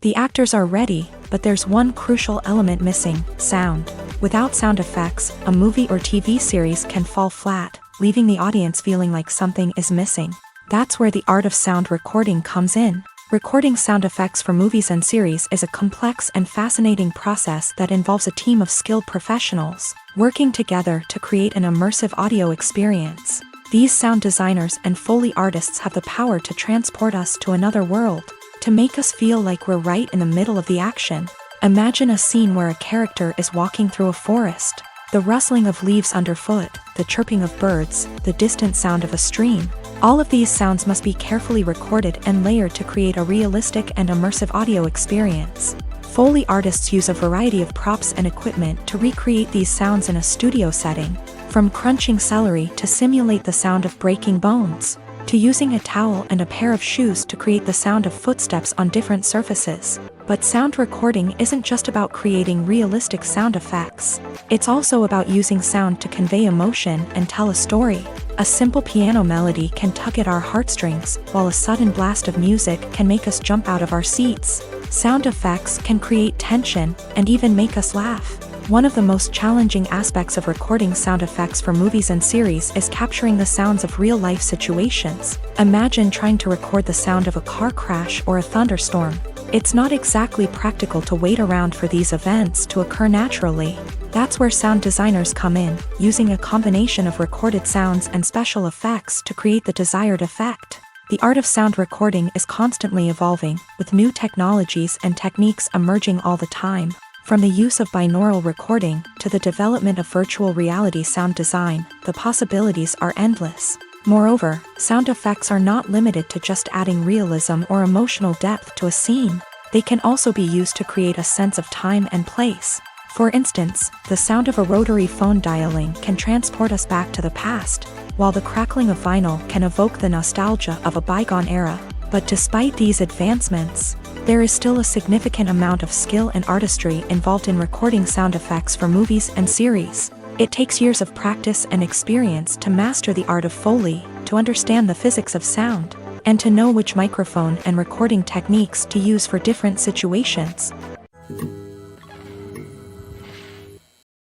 The actors are ready, but there's one crucial element missing: sound. Without sound effects, a movie or TV series can fall flat, leaving the audience feeling like something is missing. That's where the art of sound recording comes in. Recording sound effects for movies and series is a complex and fascinating process that involves a team of skilled professionals working together to create an immersive audio experience. These sound designers and Foley artists have the power to transport us to another world, to make us feel like we're right in the middle of the action. Imagine a scene where a character is walking through a forest. The rustling of leaves underfoot, the chirping of birds, the distant sound of a stream. All of these sounds must be carefully recorded and layered to create a realistic and immersive audio experience. Foley artists use a variety of props and equipment to recreate these sounds in a studio setting, from crunching celery to simulate the sound of breaking bones, to using a towel and a pair of shoes to create the sound of footsteps on different surfaces. But sound recording isn't just about creating realistic sound effects. It's also about using sound to convey emotion and tell a story. A simple piano melody can tug at our heartstrings, while a sudden blast of music can make us jump out of our seats. Sound effects can create tension and even make us laugh. One of the most challenging aspects of recording sound effects for movies and series is capturing the sounds of real-life situations. Imagine trying to record the sound of a car crash or a thunderstorm. It's not exactly practical to wait around for these events to occur naturally. That's where sound designers come in, using a combination of recorded sounds and special effects to create the desired effect. The art of sound recording is constantly evolving, with new technologies and techniques emerging all the time. From the use of binaural recording to the development of virtual reality sound design, the possibilities are endless. Moreover, sound effects are not limited to just adding realism or emotional depth to a scene. They can also be used to create a sense of time and place. For instance, the sound of a rotary phone dialing can transport us back to the past, while the crackling of vinyl can evoke the nostalgia of a bygone era. But despite these advancements, there is still a significant amount of skill and artistry involved in recording sound effects for movies and series. It takes years of practice and experience to master the art of Foley, to understand the physics of sound, and to know which microphone and recording techniques to use for different situations.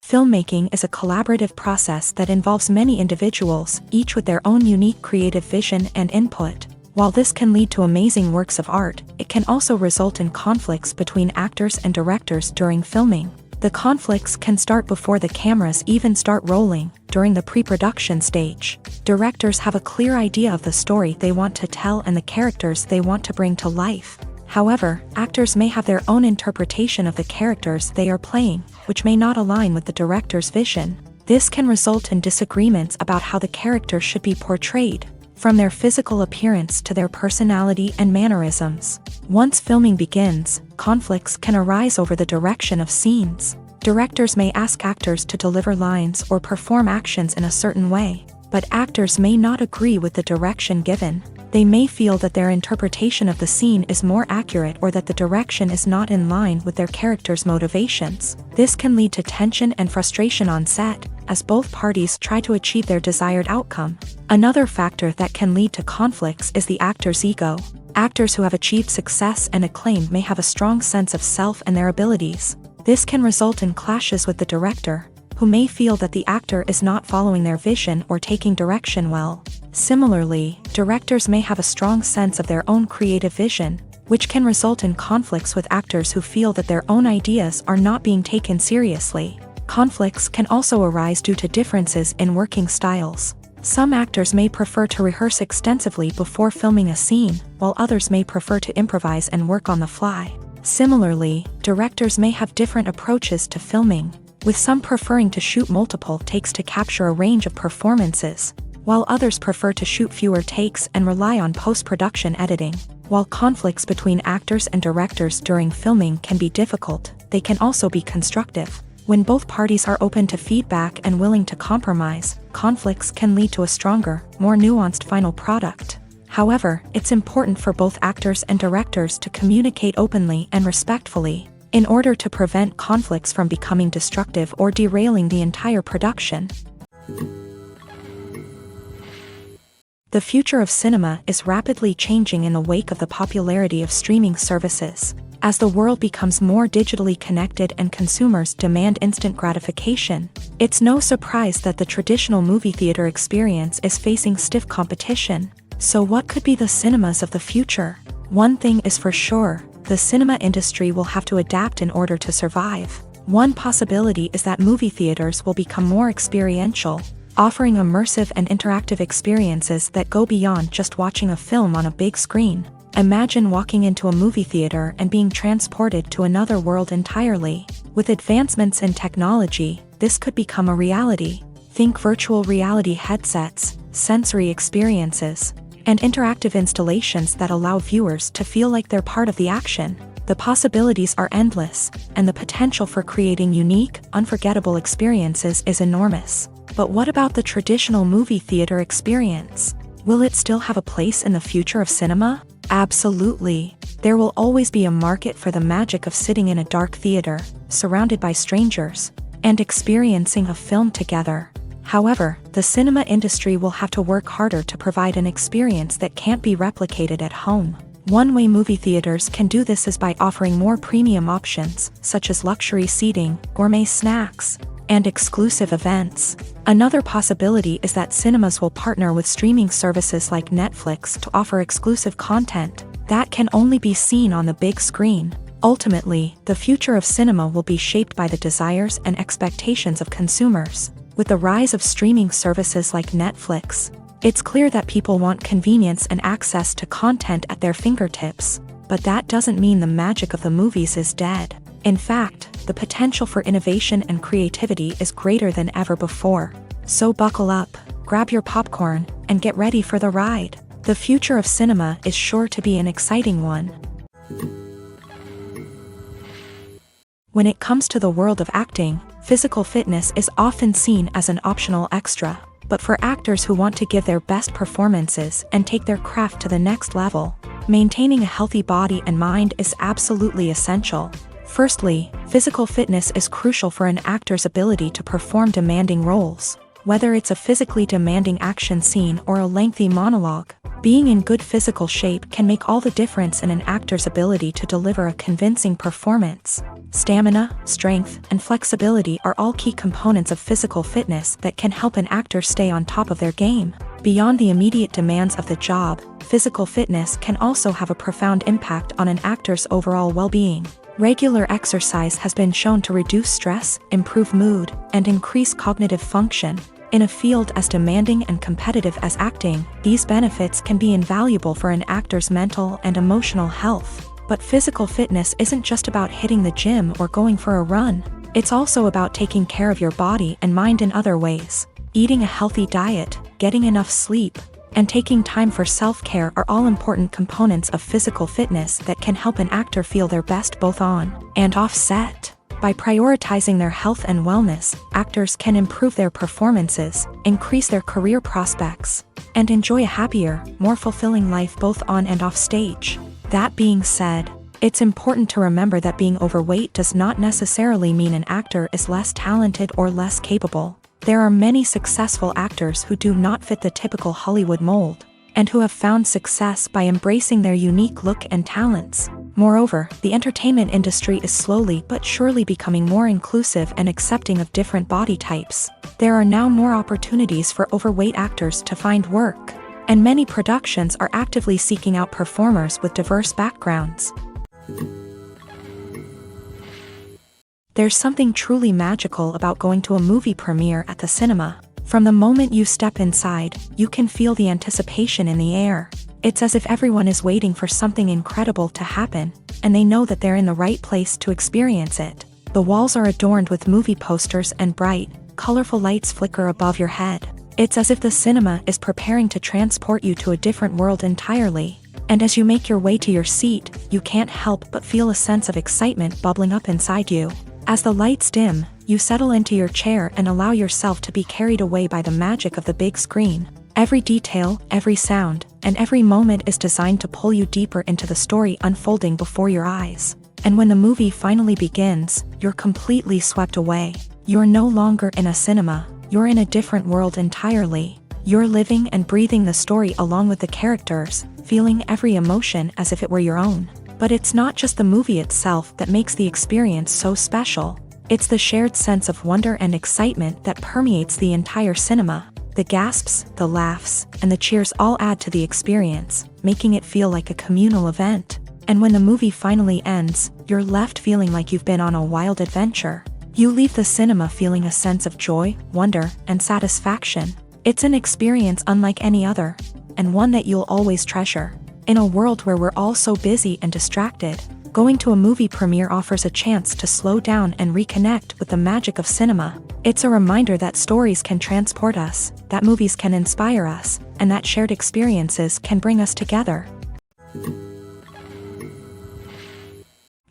Filmmaking is a collaborative process that involves many individuals, each with their own unique creative vision and input. While this can lead to amazing works of art, it can also result in conflicts between actors and directors during filming. The conflicts can start before the cameras even start rolling, during the pre-production stage. Directors have a clear idea of the story they want to tell and the characters they want to bring to life. However, actors may have their own interpretation of the characters they are playing, which may not align with the director's vision. This can result in disagreements about how the character should be portrayed, from their physical appearance to their personality and mannerisms. Once filming begins, conflicts can arise over the direction of scenes. Directors may ask actors to deliver lines or perform actions in a certain way, but actors may not agree with the direction given. They may feel that their interpretation of the scene is more accurate or that the direction is not in line with their character's motivations. This can lead to tension and frustration on set, as both parties try to achieve their desired outcome. Another factor that can lead to conflicts is the actor's ego. Actors who have achieved success and acclaim may have a strong sense of self and their abilities. This can result in clashes with the director, who may feel that the actor is not following their vision or taking direction well. Similarly, directors may have a strong sense of their own creative vision, which can result in conflicts with actors who feel that their own ideas are not being taken seriously. Conflicts can also arise due to differences in working styles. Some actors may prefer to rehearse extensively before filming a scene, while others may prefer to improvise and work on the fly. Similarly, directors may have different approaches to filming, with some preferring to shoot multiple takes to capture a range of performances, while others prefer to shoot fewer takes and rely on post-production editing. While conflicts between actors and directors during filming can be difficult, they can also be constructive. When both parties are open to feedback and willing to compromise, conflicts can lead to a stronger, more nuanced final product. However, it's important for both actors and directors to communicate openly and respectfully, in order to prevent conflicts from becoming destructive or derailing the entire production. The future of cinema is rapidly changing in the wake of the popularity of streaming services. As the world becomes more digitally connected and consumers demand instant gratification, it's no surprise that the traditional movie theater experience is facing stiff competition. So what could be the cinemas of the future? One thing is for sure, the cinema industry will have to adapt in order to survive. One possibility is that movie theaters will become more experiential, offering immersive and interactive experiences that go beyond just watching a film on a big screen. Imagine walking into a movie theater and being transported to another world entirely. With advancements in technology, this could become a reality. Think virtual reality headsets, sensory experiences, and interactive installations that allow viewers to feel like they're part of the action. The possibilities are endless, and the potential for creating unique, unforgettable experiences is enormous. But what about the traditional movie theater experience? Will it still have a place in the future of cinema? Absolutely. There will always be a market for the magic of sitting in a dark theater, surrounded by strangers, and experiencing a film together. However, the cinema industry will have to work harder to provide an experience that can't be replicated at home. One way movie theaters can do this is by offering more premium options, such as luxury seating, gourmet snacks, and exclusive events. Another possibility is that cinemas will partner with streaming services like Netflix to offer exclusive content that can only be seen on the big screen. Ultimately, the future of cinema will be shaped by the desires and expectations of consumers. With the rise of streaming services like Netflix, it's clear that people want convenience and access to content at their fingertips. But that doesn't mean the magic of the movies is dead. In fact, the potential for innovation and creativity is greater than ever before. So buckle up, grab your popcorn, and get ready for the ride. The future of cinema is sure to be an exciting one. When it comes to the world of acting, physical fitness is often seen as an optional extra. But for actors who want to give their best performances and take their craft to the next level, maintaining a healthy body and mind is absolutely essential. Firstly, physical fitness is crucial for an actor's ability to perform demanding roles. Whether it's a physically demanding action scene or a lengthy monologue, being in good physical shape can make all the difference in an actor's ability to deliver a convincing performance. Stamina, strength, and flexibility are all key components of physical fitness that can help an actor stay on top of their game. Beyond the immediate demands of the job, physical fitness can also have a profound impact on an actor's overall well-being. Regular exercise has been shown to reduce stress, improve mood, and increase cognitive function. In a field as demanding and competitive as acting, these benefits can be invaluable for an actor's mental and emotional health. But physical fitness isn't just about hitting the gym or going for a run. It's also about taking care of your body and mind in other ways. Eating a healthy diet, getting enough sleep, and taking time for self-care are all important components of physical fitness that can help an actor feel their best both on and off set. By prioritizing their health and wellness, actors can improve their performances, increase their career prospects, and enjoy a happier, more fulfilling life both on and off stage. That being said, it's important to remember that being overweight does not necessarily mean an actor is less talented or less capable. There are many successful actors who do not fit the typical Hollywood mold, and who have found success by embracing their unique look and talents. Moreover, the entertainment industry is slowly but surely becoming more inclusive and accepting of different body types. There are now more opportunities for overweight actors to find work, and many productions are actively seeking out performers with diverse backgrounds. There's something truly magical about going to a movie premiere at the cinema. From the moment you step inside, you can feel the anticipation in the air. It's as if everyone is waiting for something incredible to happen, and they know that they're in the right place to experience it. The walls are adorned with movie posters and bright, colorful lights flicker above your head. It's as if the cinema is preparing to transport you to a different world entirely. And as you make your way to your seat, you can't help but feel a sense of excitement bubbling up inside you. As the lights dim, you settle into your chair and allow yourself to be carried away by the magic of the big screen. Every detail, every sound, and every moment is designed to pull you deeper into the story unfolding before your eyes. And when the movie finally begins, you're completely swept away. You're no longer in a cinema, you're in a different world entirely. You're living and breathing the story along with the characters, feeling every emotion as if it were your own. But it's not just the movie itself that makes the experience so special. It's the shared sense of wonder and excitement that permeates the entire cinema. The gasps, the laughs, and the cheers all add to the experience, making it feel like a communal event. And when the movie finally ends, you're left feeling like you've been on a wild adventure. You leave the cinema feeling a sense of joy, wonder, and satisfaction. It's an experience unlike any other, and one that you'll always treasure. In a world where we're all so busy and distracted, going to a movie premiere offers a chance to slow down and reconnect with the magic of cinema. It's a reminder that stories can transport us, that movies can inspire us, and that shared experiences can bring us together.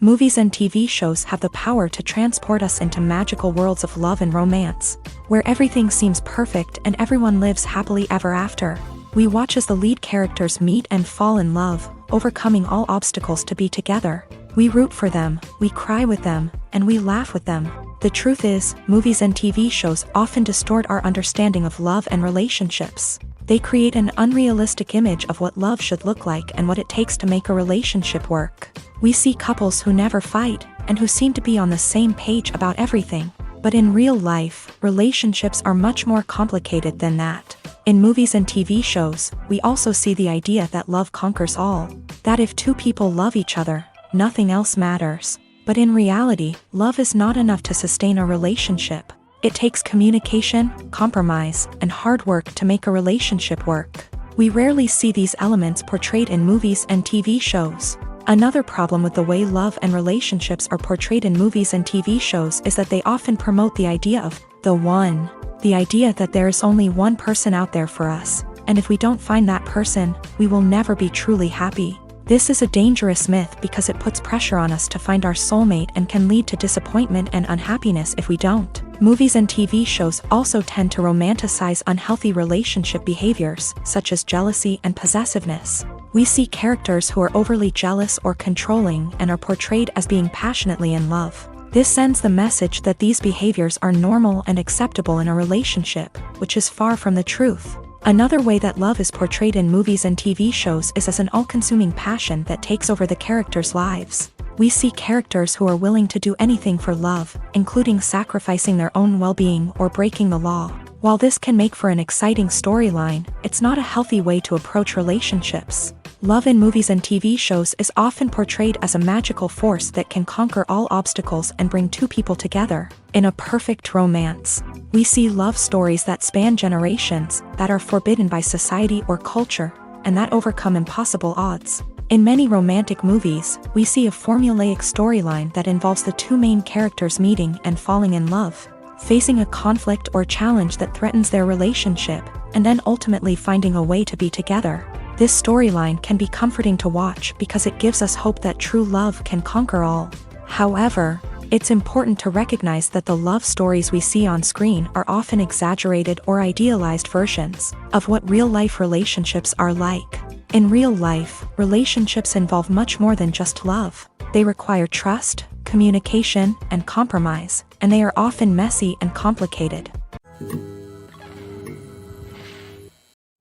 Movies and TV shows have the power to transport us into magical worlds of love and romance, where everything seems perfect and everyone lives happily ever after. We watch as the lead characters meet and fall in love, overcoming all obstacles to be together. We root for them, we cry with them, and we laugh with them. The truth is, movies and TV shows often distort our understanding of love and relationships. They create an unrealistic image of what love should look like and what it takes to make a relationship work. We see couples who never fight, and who seem to be on the same page about everything. But in real life, relationships are much more complicated than that. In movies and TV shows, we also see the idea that love conquers all. That if two people love each other, nothing else matters. But in reality, love is not enough to sustain a relationship. It takes communication, compromise, and hard work to make a relationship work. We rarely see these elements portrayed in movies and TV shows. Another problem with the way love and relationships are portrayed in movies and TV shows is that they often promote the idea of the one. The idea that there is only one person out there for us, and if we don't find that person, we will never be truly happy. This is a dangerous myth because it puts pressure on us to find our soulmate and can lead to disappointment and unhappiness if we don't. Movies and TV shows also tend to romanticize unhealthy relationship behaviors, such as jealousy and possessiveness. We see characters who are overly jealous or controlling and are portrayed as being passionately in love. This sends the message that these behaviors are normal and acceptable in a relationship, which is far from the truth. Another way that love is portrayed in movies and TV shows is as an all-consuming passion that takes over the characters' lives. We see characters who are willing to do anything for love, including sacrificing their own well-being or breaking the law. While this can make for an exciting storyline, it's not a healthy way to approach relationships. Love in movies and TV shows is often portrayed as a magical force that can conquer all obstacles and bring two people together. In a perfect romance, we see love stories that span generations, that are forbidden by society or culture, and that overcome impossible odds. In many romantic movies, we see a formulaic storyline that involves the two main characters meeting and falling in love, facing a conflict or challenge that threatens their relationship, and then ultimately finding a way to be together. This storyline can be comforting to watch because it gives us hope that true love can conquer all. However, it's important to recognize that the love stories we see on screen are often exaggerated or idealized versions of what real-life relationships are like. In real life, relationships involve much more than just love. They require trust, communication, and compromise, and they are often messy and complicated.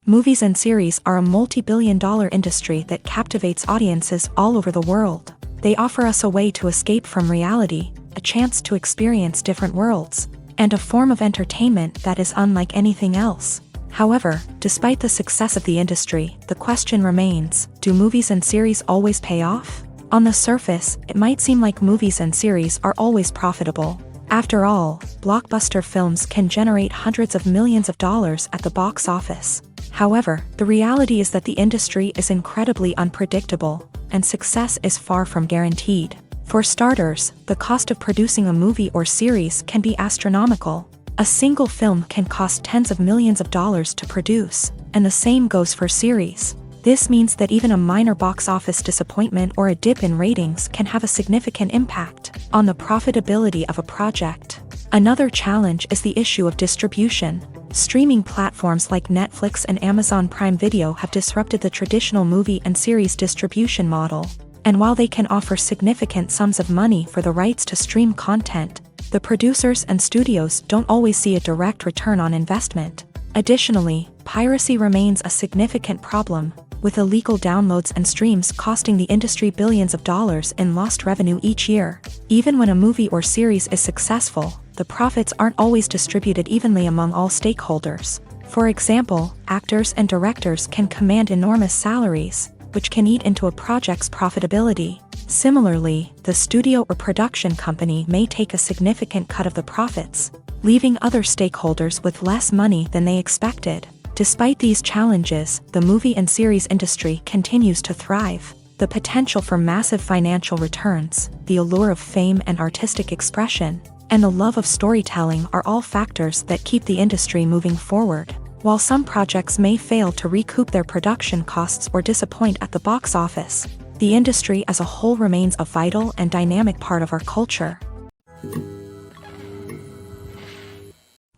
Movies and series are a multi-billion-dollar industry that captivates audiences all over the world. They offer us a way to escape from reality, a chance to experience different worlds, and a form of entertainment that is unlike anything else. However, despite the success of the industry, the question remains, do movies and series always pay off? On the surface, it might seem like movies and series are always profitable. After all, blockbuster films can generate hundreds of millions of dollars at the box office. However, the reality is that the industry is incredibly unpredictable, and success is far from guaranteed. For starters, the cost of producing a movie or series can be astronomical. A single film can cost tens of millions of dollars to produce, and the same goes for series. This means that even a minor box office disappointment or a dip in ratings can have a significant impact on the profitability of a project. Another challenge is the issue of distribution. Streaming platforms like Netflix and Amazon Prime Video have disrupted the traditional movie and series distribution model. And while they can offer significant sums of money for the rights to stream content, the producers and studios don't always see a direct return on investment. Additionally, piracy remains a significant problem, with illegal downloads and streams costing the industry billions of dollars in lost revenue each year. Even when a movie or series is successful, the profits aren't always distributed evenly among all stakeholders. For example, actors and directors can command enormous salaries, which can eat into a project's profitability. Similarly, the studio or production company may take a significant cut of the profits, leaving other stakeholders with less money than they expected. Despite these challenges, the movie and series industry continues to thrive. The potential for massive financial returns, the allure of fame and artistic expression, and the love of storytelling are all factors that keep the industry moving forward. While some projects may fail to recoup their production costs or disappoint at the box office, the industry as a whole remains a vital and dynamic part of our culture.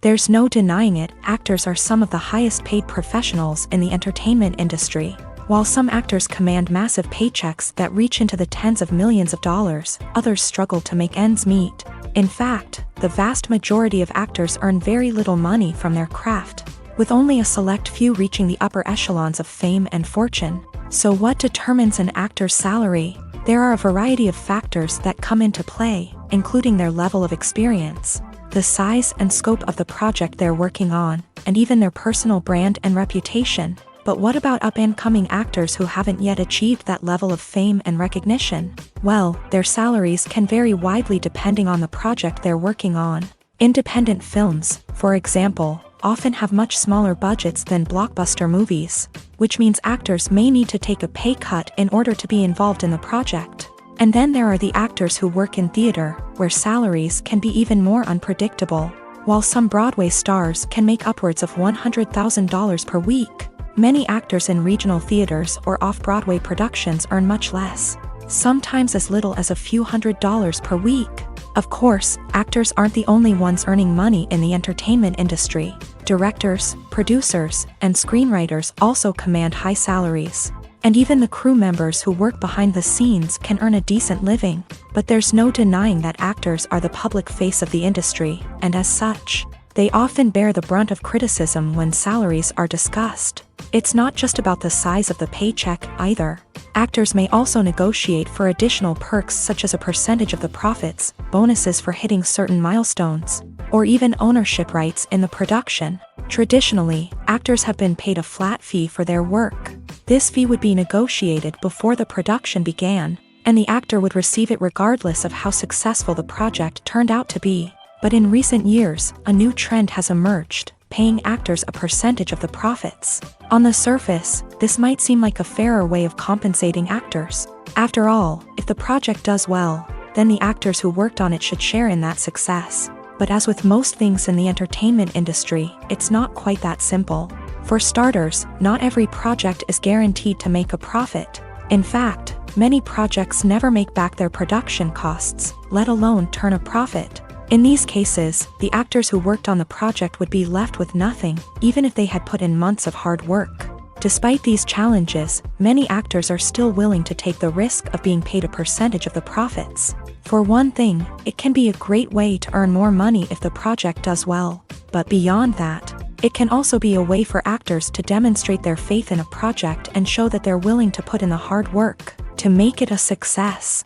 There's no denying it, actors are some of the highest paid professionals in the entertainment industry. While some actors command massive paychecks that reach into the tens of millions of dollars, others struggle to make ends meet. In fact, the vast majority of actors earn very little money from their craft, with only a select few reaching the upper echelons of fame and fortune. So what determines an actor's salary? There are a variety of factors that come into play, including their level of experience, the size and scope of the project they're working on, and even their personal brand and reputation. But what about up-and-coming actors who haven't yet achieved that level of fame and recognition? Well, their salaries can vary widely depending on the project they're working on. Independent films, for example, often have much smaller budgets than blockbuster movies, which means actors may need to take a pay cut in order to be involved in the project. And then there are the actors who work in theater, where salaries can be even more unpredictable. While some Broadway stars can make upwards of $100,000 per week, many actors in regional theaters or off-Broadway productions earn much less, sometimes as little as a few $100s per week. Of course, actors aren't the only ones earning money in the entertainment industry. Directors, producers, and screenwriters also command high salaries. And even the crew members who work behind the scenes can earn a decent living. But there's no denying that actors are the public face of the industry, and as such, they often bear the brunt of criticism when salaries are discussed. It's not just about the size of the paycheck, either. Actors may also negotiate for additional perks such as a percentage of the profits, bonuses for hitting certain milestones, or even ownership rights in the production. Traditionally, actors have been paid a flat fee for their work. This fee would be negotiated before the production began, and the actor would receive it regardless of how successful the project turned out to be. But in recent years, a new trend has emerged, paying actors a percentage of the profits. On the surface, this might seem like a fairer way of compensating actors. After all, if the project does well, then the actors who worked on it should share in that success. But as with most things in the entertainment industry, it's not quite that simple. For starters, not every project is guaranteed to make a profit. In fact, many projects never make back their production costs, let alone turn a profit. In these cases, the actors who worked on the project would be left with nothing, even if they had put in months of hard work. Despite these challenges, many actors are still willing to take the risk of being paid a percentage of the profits. For one thing, it can be a great way to earn more money if the project does well. But beyond that, it can also be a way for actors to demonstrate their faith in a project and show that they're willing to put in the hard work to make it a success.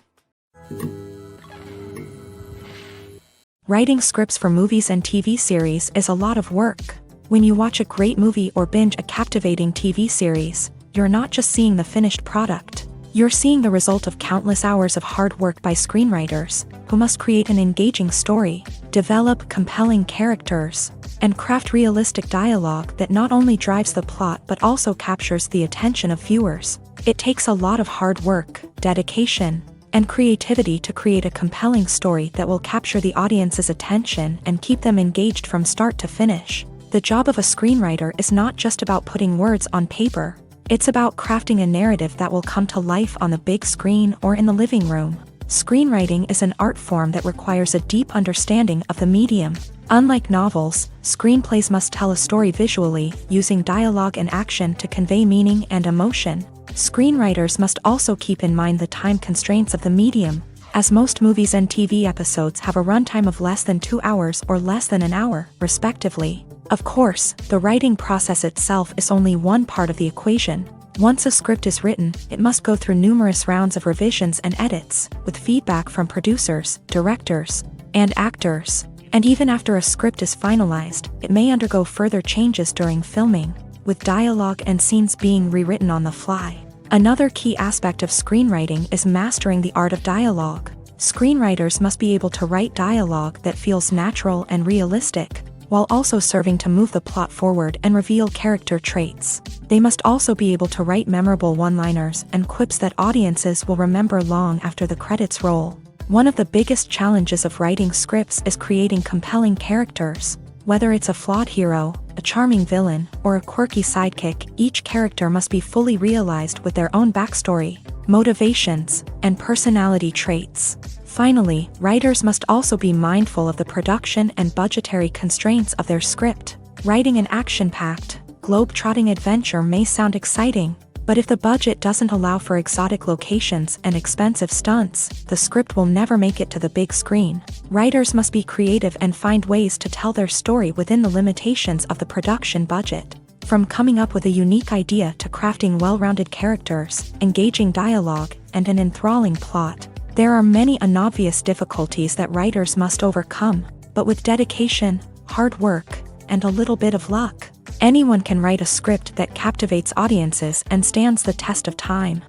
Writing scripts for movies and TV series is a lot of work. When you watch a great movie or binge a captivating TV series, you're not just seeing the finished product. You're seeing the result of countless hours of hard work by screenwriters, who must create an engaging story, develop compelling characters, and craft realistic dialogue that not only drives the plot but also captures the attention of viewers. It takes a lot of hard work, dedication, and creativity to create a compelling story that will capture the audience's attention and keep them engaged from start to finish. The job of a screenwriter is not just about putting words on paper. It's about crafting a narrative that will come to life on the big screen or in the living room. Screenwriting is an art form that requires a deep understanding of the medium. Unlike novels, screenplays must tell a story visually, using dialogue and action to convey meaning and emotion. Screenwriters must also keep in mind the time constraints of the medium, as most movies and TV episodes have a runtime of less than 2 hours or less than an hour, respectively. Of course, the writing process itself is only one part of the equation. Once a script is written, it must go through numerous rounds of revisions and edits, with feedback from producers, directors, and actors. And even after a script is finalized, it may undergo further changes during filming, with dialogue and scenes being rewritten on the fly. Another key aspect of screenwriting is mastering the art of dialogue. Screenwriters must be able to write dialogue that feels natural and realistic, while also serving to move the plot forward and reveal character traits. They must also be able to write memorable one-liners and quips that audiences will remember long after the credits roll. One of the biggest challenges of writing scripts is creating compelling characters. Whether it's a flawed hero, a charming villain, or a quirky sidekick, each character must be fully realized with their own backstory, motivations, and personality traits. Finally, writers must also be mindful of the production and budgetary constraints of their script. Writing an action-packed, globe-trotting adventure may sound exciting, but if the budget doesn't allow for exotic locations and expensive stunts, the script will never make it to the big screen. Writers must be creative and find ways to tell their story within the limitations of the production budget. From coming up with a unique idea to crafting well-rounded characters, engaging dialogue, and an enthralling plot, there are many unobvious difficulties that writers must overcome, but with dedication, hard work, and a little bit of luck, anyone can write a script that captivates audiences and stands the test of time.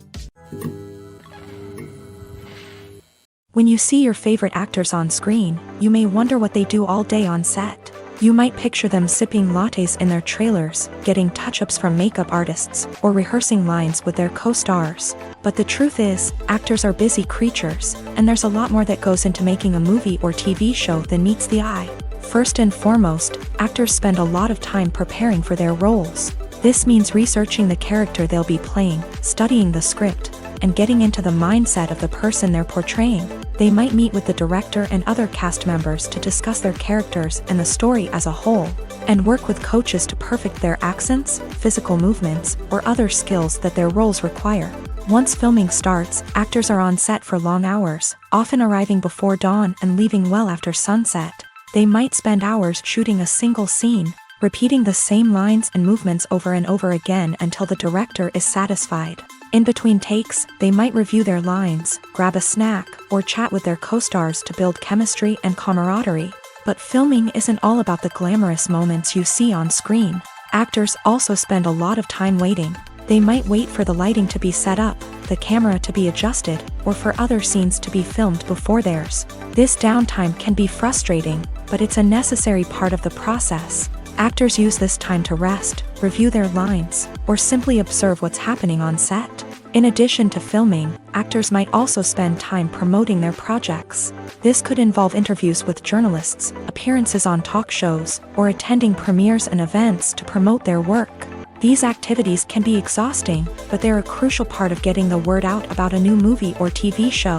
When you see your favorite actors on screen, you may wonder what they do all day on set. You might picture them sipping lattes in their trailers, getting touch-ups from makeup artists, or rehearsing lines with their co-stars. But the truth is, actors are busy creatures, and there's a lot more that goes into making a movie or TV show than meets the eye. First and foremost, actors spend a lot of time preparing for their roles. This means researching the character they'll be playing, studying the script, and getting into the mindset of the person they're portraying. They might meet with the director and other cast members to discuss their characters and the story as a whole, and work with coaches to perfect their accents, physical movements, or other skills that their roles require. Once filming starts, actors are on set for long hours, often arriving before dawn and leaving well after sunset. They might spend hours shooting a single scene, repeating the same lines and movements over and over again until the director is satisfied. In between takes, they might review their lines, grab a snack, or chat with their co-stars to build chemistry and camaraderie. But filming isn't all about the glamorous moments you see on screen. Actors also spend a lot of time waiting. They might wait for the lighting to be set up, the camera to be adjusted, or for other scenes to be filmed before theirs. This downtime can be frustrating, but it's a necessary part of the process. Actors use this time to rest, review their lines, or simply observe what's happening on set. In addition to filming, actors might also spend time promoting their projects. This could involve interviews with journalists, appearances on talk shows, or attending premieres and events to promote their work. These activities can be exhausting, but they're a crucial part of getting the word out about a new movie or TV show.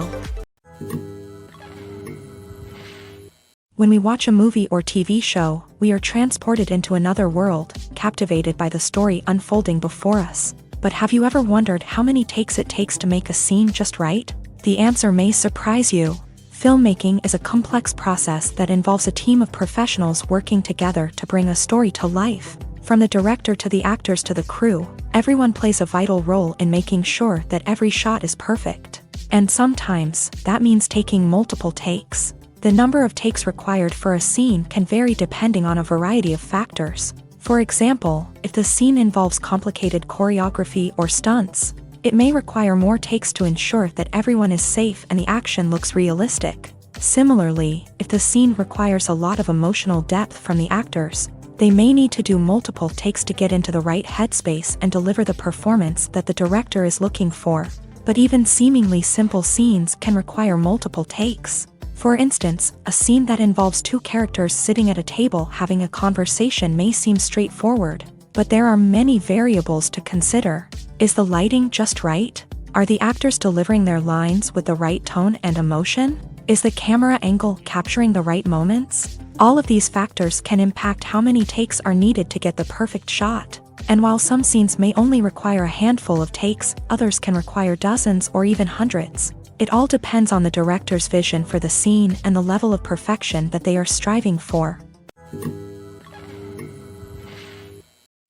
When we watch a movie or TV show, we are transported into another world, captivated by the story unfolding before us. But have you ever wondered how many takes it takes to make a scene just right? The answer may surprise you. Filmmaking is a complex process that involves a team of professionals working together to bring a story to life. From the director to the actors to the crew, everyone plays a vital role in making sure that every shot is perfect. And sometimes, that means taking multiple takes. The number of takes required for a scene can vary depending on a variety of factors. For example, if the scene involves complicated choreography or stunts, it may require more takes to ensure that everyone is safe and the action looks realistic. Similarly, if the scene requires a lot of emotional depth from the actors, they may need to do multiple takes to get into the right headspace and deliver the performance that the director is looking for. But even seemingly simple scenes can require multiple takes. For instance, a scene that involves two characters sitting at a table having a conversation may seem straightforward, but there are many variables to consider. Is the lighting just right? Are the actors delivering their lines with the right tone and emotion? Is the camera angle capturing the right moments? All of these factors can impact how many takes are needed to get the perfect shot. And while some scenes may only require a handful of takes, others can require dozens or even hundreds. It all depends on the director's vision for the scene and the level of perfection that they are striving for.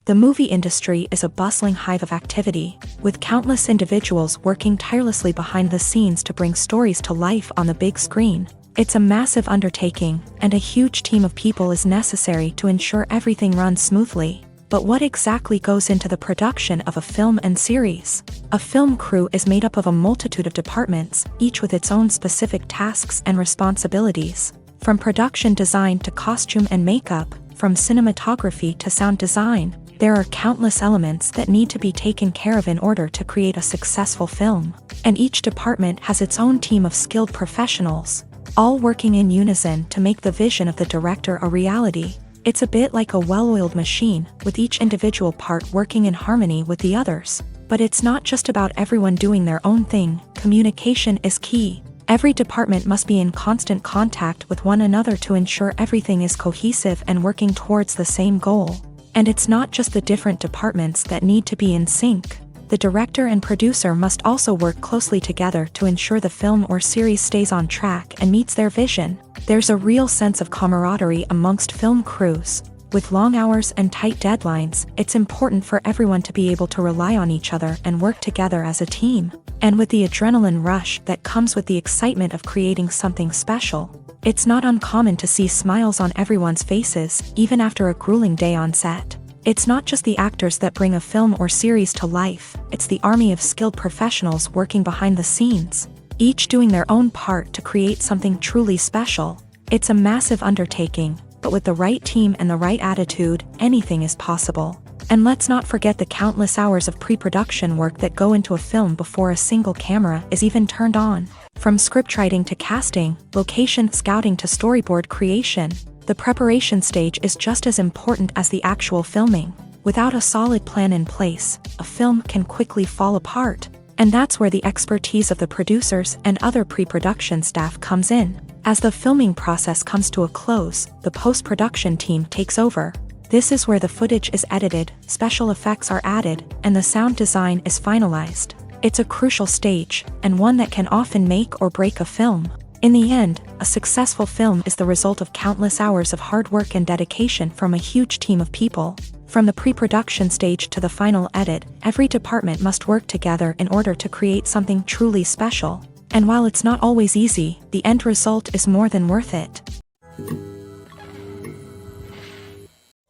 The movie industry is a bustling hive of activity, with countless individuals working tirelessly behind the scenes to bring stories to life on the big screen. It's a massive undertaking, and a huge team of people is necessary to ensure everything runs smoothly. But what exactly goes into the production of a film and series? A film crew is made up of a multitude of departments, each with its own specific tasks and responsibilities. From production design to costume and makeup, from cinematography to sound design, there are countless elements that need to be taken care of in order to create a successful film. And each department has its own team of skilled professionals, all working in unison to make the vision of the director a reality. It's a bit like a well-oiled machine, with each individual part working in harmony with the others. But it's not just about everyone doing their own thing. Communication is key. Every department must be in constant contact with one another to ensure everything is cohesive and working towards the same goal. And it's not just the different departments that need to be in sync. The director and producer must also work closely together to ensure the film or series stays on track and meets their vision. There's a real sense of camaraderie amongst film crews. With long hours and tight deadlines, it's important for everyone to be able to rely on each other and work together as a team. And with the adrenaline rush that comes with the excitement of creating something special, it's not uncommon to see smiles on everyone's faces, even after a grueling day on set. It's not just the actors that bring a film or series to life, it's the army of skilled professionals working behind the scenes, each doing their own part to create something truly special. It's a massive undertaking, but with the right team and the right attitude, anything is possible. And let's not forget the countless hours of pre-production work that go into a film before a single camera is even turned on. From scriptwriting to casting, location scouting to storyboard creation, the preparation stage is just as important as the actual filming. Without a solid plan in place, a film can quickly fall apart. And that's where the expertise of the producers and other pre-production staff comes in. As the filming process comes to a close, the post-production team takes over. This is where the footage is edited, special effects are added, and the sound design is finalized. It's a crucial stage, and one that can often make or break a film. In the end, a successful film is the result of countless hours of hard work and dedication from a huge team of people. From the pre-production stage to the final edit, every department must work together in order to create something truly special. And while it's not always easy, the end result is more than worth it.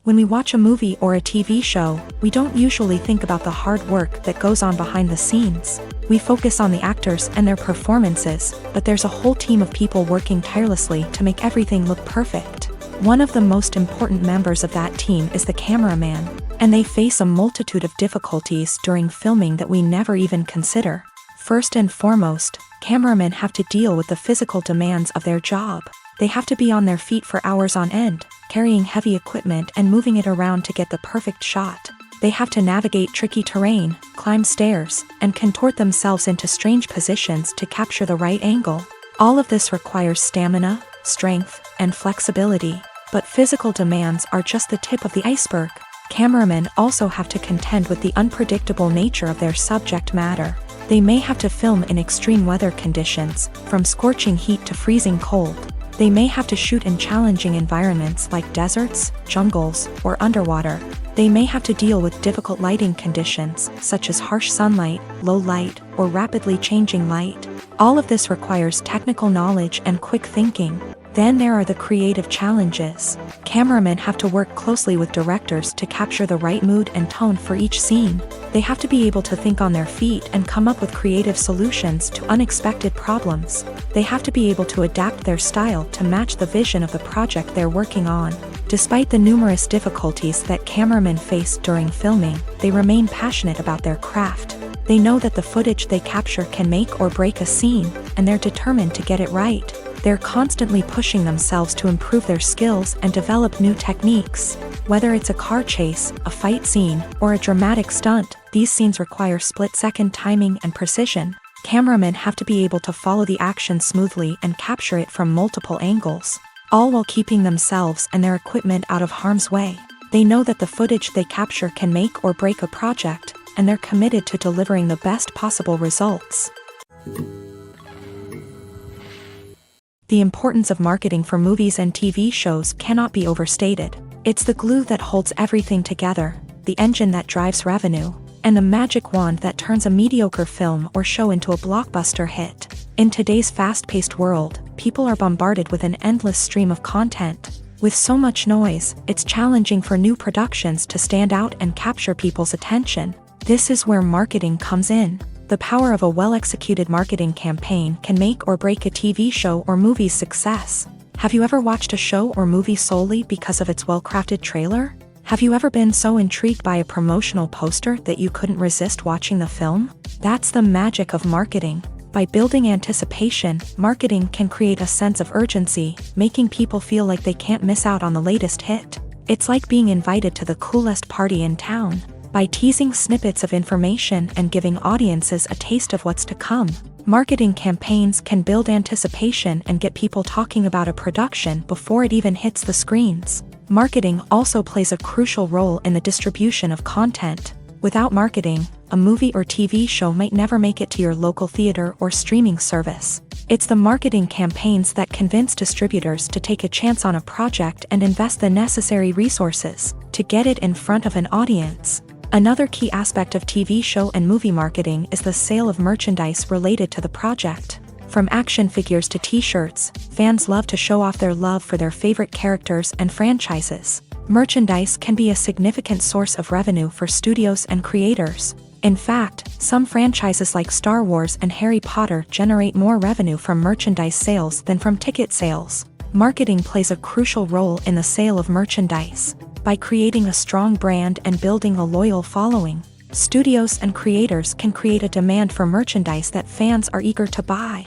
When we watch a movie or a TV show, we don't usually think about the hard work that goes on behind the scenes. We focus on the actors and their performances, but there's a whole team of people working tirelessly to make everything look perfect. One of the most important members of that team is the cameraman, and they face a multitude of difficulties during filming that we never even consider. First and foremost, cameramen have to deal with the physical demands of their job. They have to be on their feet for hours on end, carrying heavy equipment and moving it around to get the perfect shot. They have to navigate tricky terrain, climb stairs, and contort themselves into strange positions to capture the right angle. All of this requires stamina, strength, and flexibility. But physical demands are just the tip of the iceberg. Cameramen also have to contend with the unpredictable nature of their subject matter. They may have to film in extreme weather conditions, from scorching heat to freezing cold. They may have to shoot in challenging environments like deserts, jungles, or underwater. They may have to deal with difficult lighting conditions, such as harsh sunlight, low light, or rapidly changing light. All of this requires technical knowledge and quick thinking. Then there are the creative challenges. Cameramen have to work closely with directors to capture the right mood and tone for each scene. They have to be able to think on their feet and come up with creative solutions to unexpected problems. They have to be able to adapt their style to match the vision of the project they're working on. Despite the numerous difficulties that cameramen face during filming, they remain passionate about their craft. They know that the footage they capture can make or break a scene, and they're determined to get it right. They're constantly pushing themselves to improve their skills and develop new techniques. Whether it's a car chase, a fight scene, or a dramatic stunt, these scenes require split-second timing and precision. Cameramen have to be able to follow the action smoothly and capture it from multiple angles, all while keeping themselves and their equipment out of harm's way. They know that the footage they capture can make or break a project, and they're committed to delivering the best possible results. The importance of marketing for movies and TV shows cannot be overstated. It's the glue that holds everything together, the engine that drives revenue, and the magic wand that turns a mediocre film or show into a blockbuster hit. In today's fast-paced world, people are bombarded with an endless stream of content. With so much noise, it's challenging for new productions to stand out and capture people's attention. This is where marketing comes in. The power of a well-executed marketing campaign can make or break a TV show or movie's success. Have you ever watched a show or movie solely because of its well-crafted trailer? Have you ever been so intrigued by a promotional poster that you couldn't resist watching the film? That's the magic of marketing. By building anticipation, marketing can create a sense of urgency, making people feel like they can't miss out on the latest hit. It's like being invited to the coolest party in town. By teasing snippets of information and giving audiences a taste of what's to come, Marketing campaigns can build anticipation and get people talking about a production before it even hits the screens. Marketing also plays a crucial role in the distribution of content. Without marketing, a movie or TV show might never make it to your local theater or streaming service. It's the marketing campaigns that convince distributors to take a chance on a project and invest the necessary resources to get it in front of an audience. Another key aspect of TV show and movie marketing is the sale of merchandise related to the project. From action figures to t-shirts, fans love to show off their love for their favorite characters and franchises. Merchandise can be a significant source of revenue for studios and creators. In fact, some franchises like Star Wars and Harry Potter generate more revenue from merchandise sales than from ticket sales. Marketing plays a crucial role in the sale of merchandise. By creating a strong brand and building a loyal following, studios and creators can create a demand for merchandise that fans are eager to buy.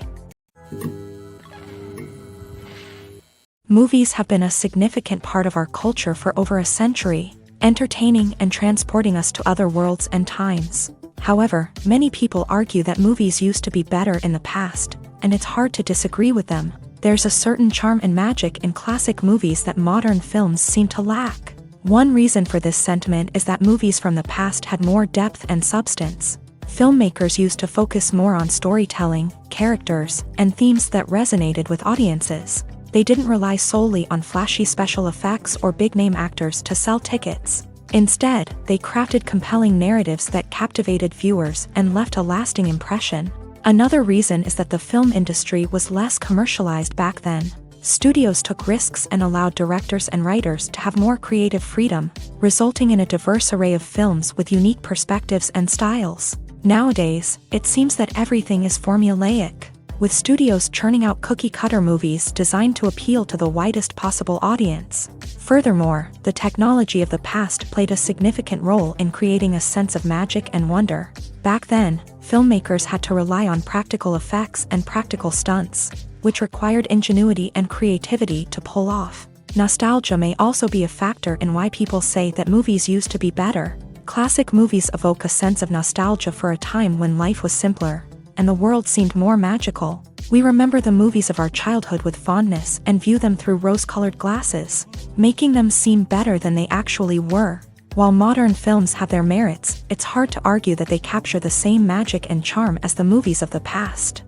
Movies have been a significant part of our culture for over a century, entertaining and transporting us to other worlds and times. However, many people argue that movies used to be better in the past, and it's hard to disagree with them. There's a certain charm and magic in classic movies that modern films seem to lack. One reason for this sentiment is that movies from the past had more depth and substance. Filmmakers used to focus more on storytelling, characters, and themes that resonated with audiences. They didn't rely solely on flashy special effects or big-name actors to sell tickets. Instead, they crafted compelling narratives that captivated viewers and left a lasting impression. Another reason is that the film industry was less commercialized back then. Studios took risks and allowed directors and writers to have more creative freedom, resulting in a diverse array of films with unique perspectives and styles. Nowadays, it seems that everything is formulaic, with studios churning out cookie-cutter movies designed to appeal to the widest possible audience. Furthermore, the technology of the past played a significant role in creating a sense of magic and wonder. Back then, filmmakers had to rely on practical effects and practical stunts, which required ingenuity and creativity to pull off. Nostalgia may also be a factor in why people say that movies used to be better. Classic movies evoke a sense of nostalgia for a time when life was simpler, and the world seemed more magical. We remember the movies of our childhood with fondness and view them through rose-colored glasses, making them seem better than they actually were. While modern films have their merits, it's hard to argue that they capture the same magic and charm as the movies of the past.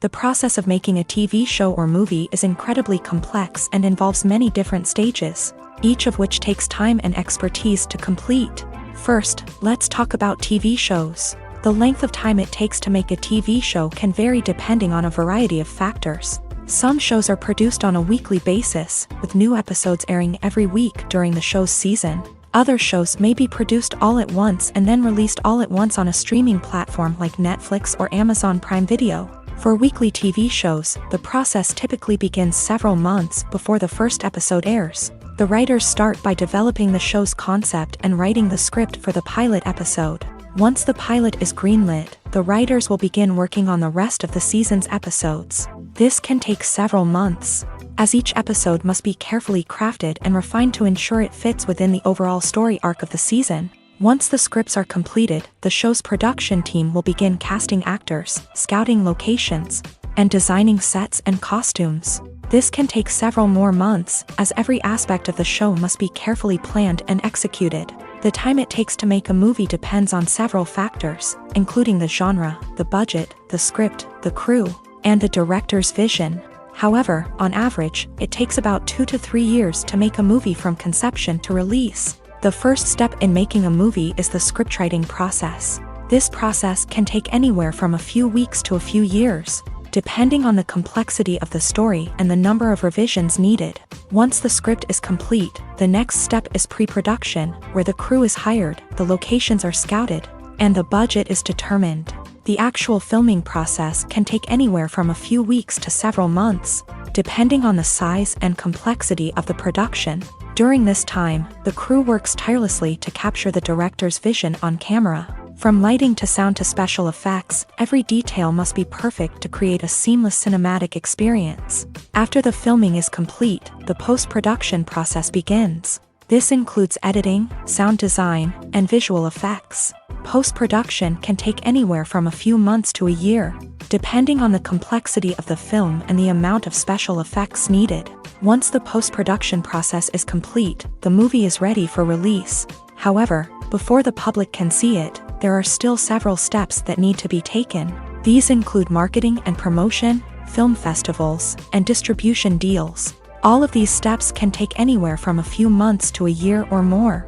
The process of making a TV show or movie is incredibly complex and involves many different stages, each of which takes time and expertise to complete. First, let's talk about TV shows. The length of time it takes to make a TV show can vary depending on a variety of factors. Some shows are produced on a weekly basis, with new episodes airing every week during the show's season. Other shows may be produced all at once and then released all at once on a streaming platform like Netflix or Amazon Prime Video. For weekly TV shows, the process typically begins several months before the first episode airs. The writers start by developing the show's concept and writing the script for the pilot episode. Once the pilot is greenlit, the writers will begin working on the rest of the season's episodes. This can take several months, as each episode must be carefully crafted and refined to ensure it fits within the overall story arc of the season. Once the scripts are completed, the show's production team will begin casting actors, scouting locations, and designing sets and costumes. This can take several more months, as every aspect of the show must be carefully planned and executed. The time it takes to make a movie depends on several factors, including the genre, the budget, the script, the crew, and the director's vision. However, on average, it takes about 2 to 3 years to make a movie from conception to release. The first step in making a movie is the scriptwriting process. This process can take anywhere from a few weeks to a few years, depending on the complexity of the story and the number of revisions needed. Once the script is complete, the next step is pre-production, where the crew is hired, the locations are scouted, and the budget is determined. The actual filming process can take anywhere from a few weeks to several months, depending on the size and complexity of the production. During this time, the crew works tirelessly to capture the director's vision on camera. From lighting to sound to special effects, every detail must be perfect to create a seamless cinematic experience. After the filming is complete, the post-production process begins. This includes editing, sound design, and visual effects. Post-production can take anywhere from a few months to a year, depending on the complexity of the film and the amount of special effects needed. Once the post-production process is complete, the movie is ready for release. However, before the public can see it, there are still several steps that need to be taken. These include marketing and promotion, film festivals, and distribution deals. All of these steps can take anywhere from a few months to a year or more.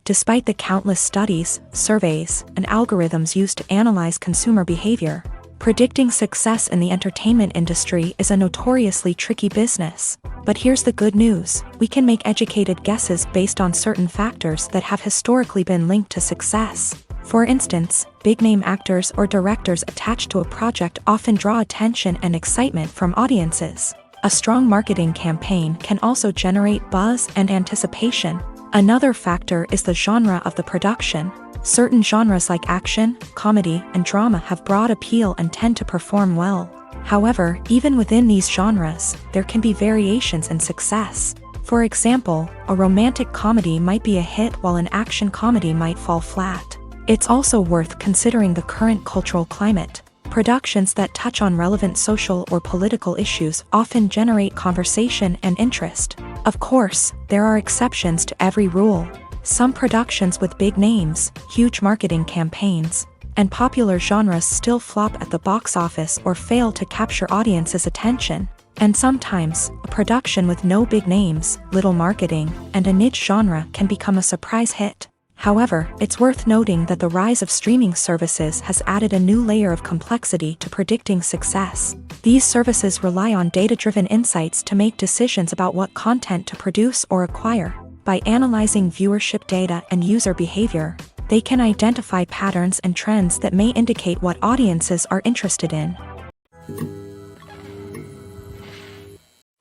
Despite the countless studies, surveys, and algorithms used to analyze consumer behavior, predicting success in the entertainment industry is a notoriously tricky business. But here's the good news: we can make educated guesses based on certain factors that have historically been linked to success. For instance, big-name actors or directors attached to a project often draw attention and excitement from audiences. A strong marketing campaign can also generate buzz and anticipation. Another factor is the genre of the production. Certain genres like action, comedy, and drama have broad appeal and tend to perform well. However, even within these genres, there can be variations in success. For example, a romantic comedy might be a hit while an action comedy might fall flat. It's also worth considering the current cultural climate. Productions that touch on relevant social or political issues often generate conversation and interest. Of course, there are exceptions to every rule. Some productions with big names, huge marketing campaigns, and popular genres still flop at the box office or fail to capture audiences' attention. And sometimes, a production with no big names, little marketing, and a niche genre can become a surprise hit. However, it's worth noting that the rise of streaming services has added a new layer of complexity to predicting success. These services rely on data-driven insights to make decisions about what content to produce or acquire. By analyzing viewership data and user behavior, they can identify patterns and trends that may indicate what audiences are interested in.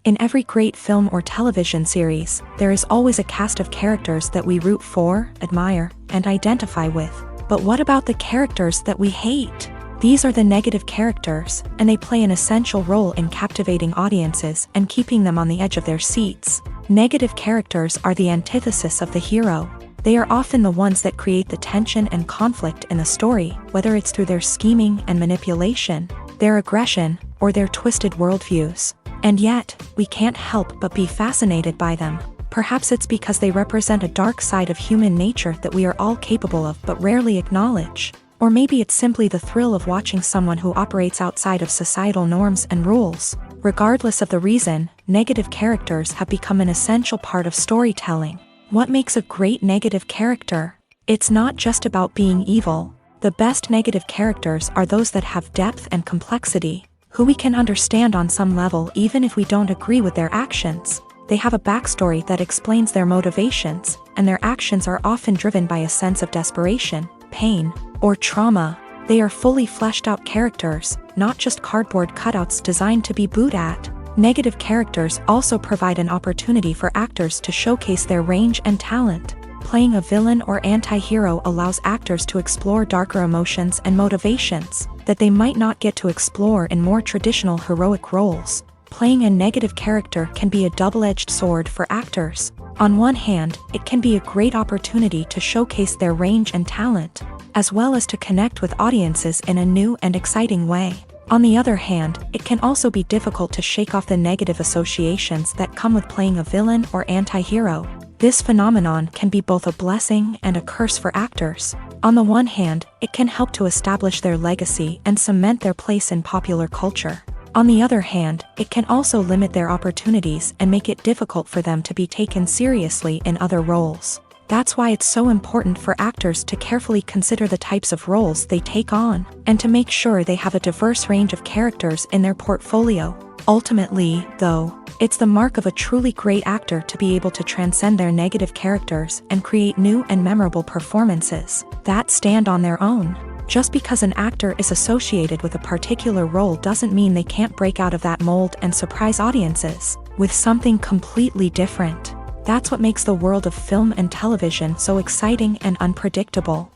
In every great film or television series, there is always a cast of characters that we root for, admire, and identify with. But what about the characters that we hate? These are the negative characters, and they play an essential role in captivating audiences and keeping them on the edge of their seats. Negative characters are the antithesis of the hero. They are often the ones that create the tension and conflict in the story, whether it's through their scheming and manipulation, their aggression, or their twisted worldviews. And yet, we can't help but be fascinated by them. Perhaps it's because they represent a dark side of human nature that we are all capable of but rarely acknowledge. Or maybe it's simply the thrill of watching someone who operates outside of societal norms and rules. Regardless of the reason, negative characters have become an essential part of storytelling. What makes a great negative character? It's not just about being evil. The best negative characters are those that have depth and complexity, who we can understand on some level even if we don't agree with their actions. They have a backstory that explains their motivations, and their actions are often driven by a sense of desperation, pain, or trauma. They are fully fleshed out characters, not just cardboard cutouts designed to be booed at. Negative characters also provide an opportunity for actors to showcase their range and talent. Playing a villain or anti-hero allows actors to explore darker emotions and motivations that they might not get to explore in more traditional heroic roles. Playing a negative character can be a double-edged sword for actors. On one hand, it can be a great opportunity to showcase their range and talent, as well as to connect with audiences in a new and exciting way. On the other hand, it can also be difficult to shake off the negative associations that come with playing a villain or anti-hero. This phenomenon can be both a blessing and a curse for actors. On the one hand, it can help to establish their legacy and cement their place in popular culture. On the other hand, it can also limit their opportunities and make it difficult for them to be taken seriously in other roles. That's why it's so important for actors to carefully consider the types of roles they take on, and to make sure they have a diverse range of characters in their portfolio. Ultimately, though, it's the mark of a truly great actor to be able to transcend their negative characters and create new and memorable performances that stand on their own. Just because an actor is associated with a particular role doesn't mean they can't break out of that mold and surprise audiences with something completely different. That's what makes the world of film and television so exciting and unpredictable.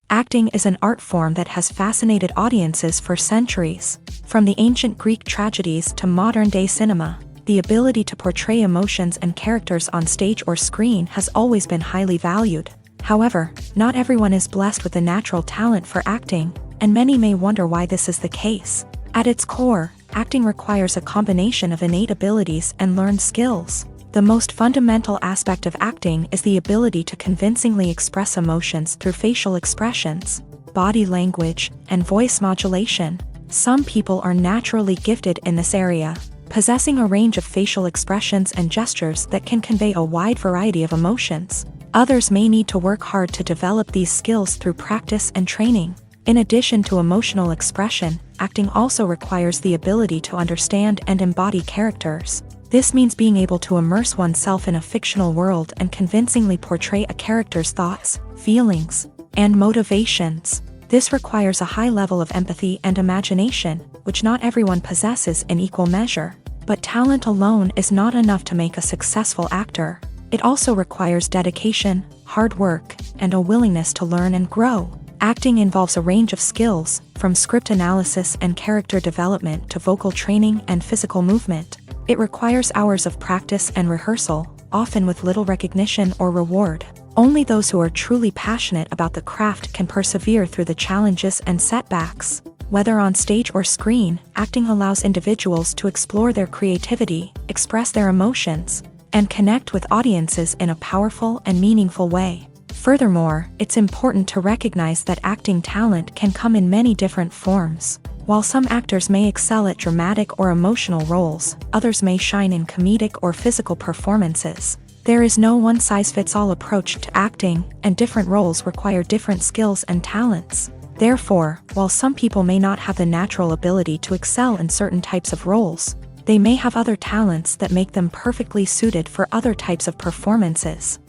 Acting is an art form that has fascinated audiences for centuries. From the ancient Greek tragedies to modern-day cinema, the ability to portray emotions and characters on stage or screen has always been highly valued. However, not everyone is blessed with a natural talent for acting, and many may wonder why this is the case. At its core, acting requires a combination of innate abilities and learned skills. The most fundamental aspect of acting is the ability to convincingly express emotions through facial expressions, body language, and voice modulation. Some people are naturally gifted in this area, possessing a range of facial expressions and gestures that can convey a wide variety of emotions. Others may need to work hard to develop these skills through practice and training. In addition to emotional expression, acting also requires the ability to understand and embody characters. This means being able to immerse oneself in a fictional world and convincingly portray a character's thoughts, feelings, and motivations. This requires a high level of empathy and imagination, which not everyone possesses in equal measure. But talent alone is not enough to make a successful actor. It also requires dedication, hard work, and a willingness to learn and grow. Acting involves a range of skills, from script analysis and character development to vocal training and physical movement. It requires hours of practice and rehearsal, often with little recognition or reward. Only those who are truly passionate about the craft can persevere through the challenges and setbacks. Whether on stage or screen, acting allows individuals to explore their creativity, express their emotions, and connect with audiences in a powerful and meaningful way. Furthermore, it's important to recognize that acting talent can come in many different forms. While some actors may excel at dramatic or emotional roles, others may shine in comedic or physical performances. There is no one-size-fits-all approach to acting, and different roles require different skills and talents. Therefore, while some people may not have the natural ability to excel in certain types of roles, they may have other talents that make them perfectly suited for other types of performances.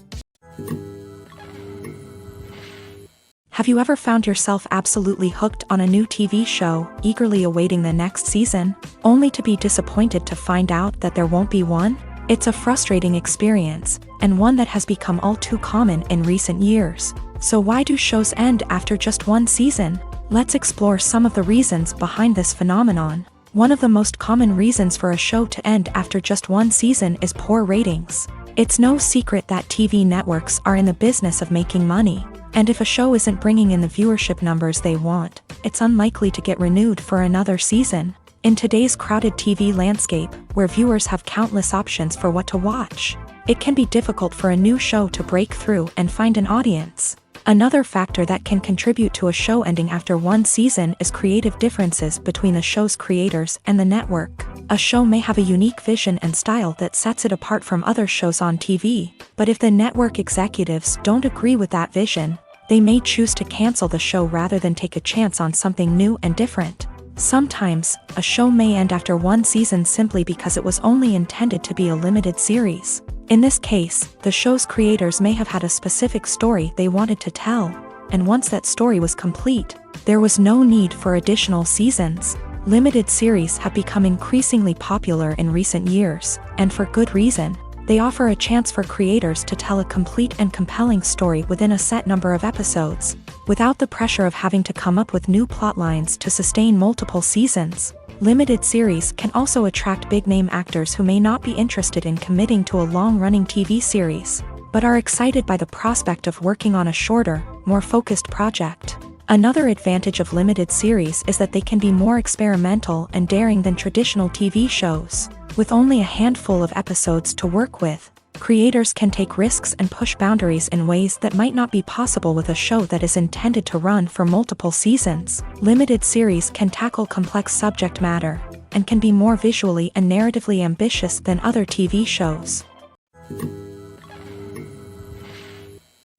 Have you ever found yourself absolutely hooked on a new TV show, eagerly awaiting the next season, only to be disappointed to find out that there won't be one? It's a frustrating experience, and one that has become all too common in recent years. So why do shows end after just one season? Let's explore some of the reasons behind this phenomenon. One of the most common reasons for a show to end after just one season is poor ratings. It's no secret that TV networks are in the business of making money. And if a show isn't bringing in the viewership numbers they want, it's unlikely to get renewed for another season. In today's crowded TV landscape, where viewers have countless options for what to watch, it can be difficult for a new show to break through and find an audience. Another factor that can contribute to a show ending after one season is creative differences between the show's creators and the network. A show may have a unique vision and style that sets it apart from other shows on TV, but if the network executives don't agree with that vision, they may choose to cancel the show rather than take a chance on something new and different. Sometimes, a show may end after one season simply because it was only intended to be a limited series. In this case, the show's creators may have had a specific story they wanted to tell, and once that story was complete, there was no need for additional seasons. Limited series have become increasingly popular in recent years, and for good reason. They offer a chance for creators to tell a complete and compelling story within a set number of episodes, without the pressure of having to come up with new plotlines to sustain multiple seasons. Limited series can also attract big-name actors who may not be interested in committing to a long-running TV series, but are excited by the prospect of working on a shorter, more focused project. Another advantage of limited series is that they can be more experimental and daring than traditional TV shows. With only a handful of episodes to work with, creators can take risks and push boundaries in ways that might not be possible with a show that is intended to run for multiple seasons. Limited series can tackle complex subject matter, and can be more visually and narratively ambitious than other TV shows.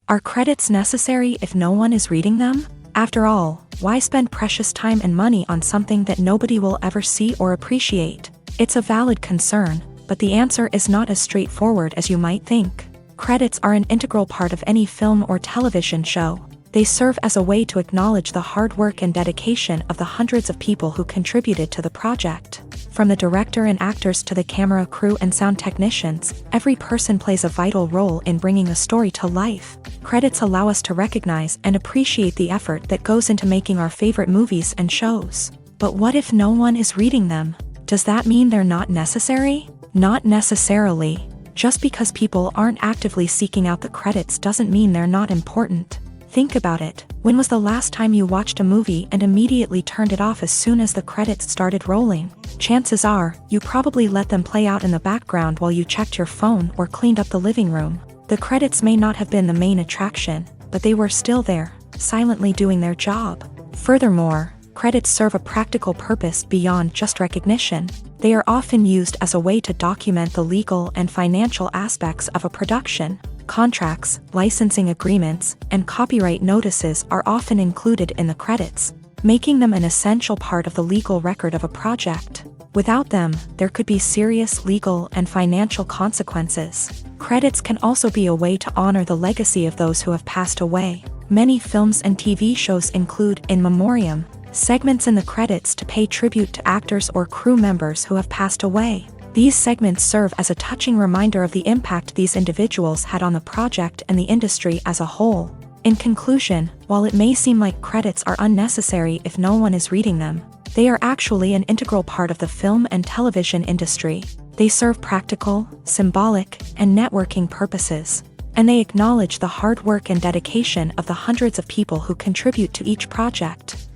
Are credits necessary if no one is reading them? After all, why spend precious time and money on something that nobody will ever see or appreciate? It's a valid concern, but the answer is not as straightforward as you might think. Credits are an integral part of any film or television show. They serve as a way to acknowledge the hard work and dedication of the hundreds of people who contributed to the project. From the director and actors to the camera crew and sound technicians, every person plays a vital role in bringing a story to life. Credits allow us to recognize and appreciate the effort that goes into making our favorite movies and shows. But what if no one is reading them? Does that mean they're not necessary? Not necessarily. Just because people aren't actively seeking out the credits doesn't mean they're not important. Think about it. When was the last time you watched a movie and immediately turned it off as soon as the credits started rolling? Chances are, you probably let them play out in the background while you checked your phone or cleaned up the living room. The credits may not have been the main attraction, but they were still there, silently doing their job. Furthermore, credits serve a practical purpose beyond just recognition. They are often used as a way to document the legal and financial aspects of a production. Contracts, licensing agreements, and copyright notices are often included in the credits, making them an essential part of the legal record of a project. Without them, there could be serious legal and financial consequences. Credits can also be a way to honor the legacy of those who have passed away. Many films and TV shows include in memoriam segments in the credits to pay tribute to actors or crew members who have passed away. These segments serve as a touching reminder of the impact these individuals had on the project and the industry as a whole. In conclusion, while it may seem like credits are unnecessary if no one is reading them, they are actually an integral part of the film and television industry. They serve practical, symbolic, and networking purposes, and they acknowledge the hard work and dedication of the hundreds of people who contribute to each project.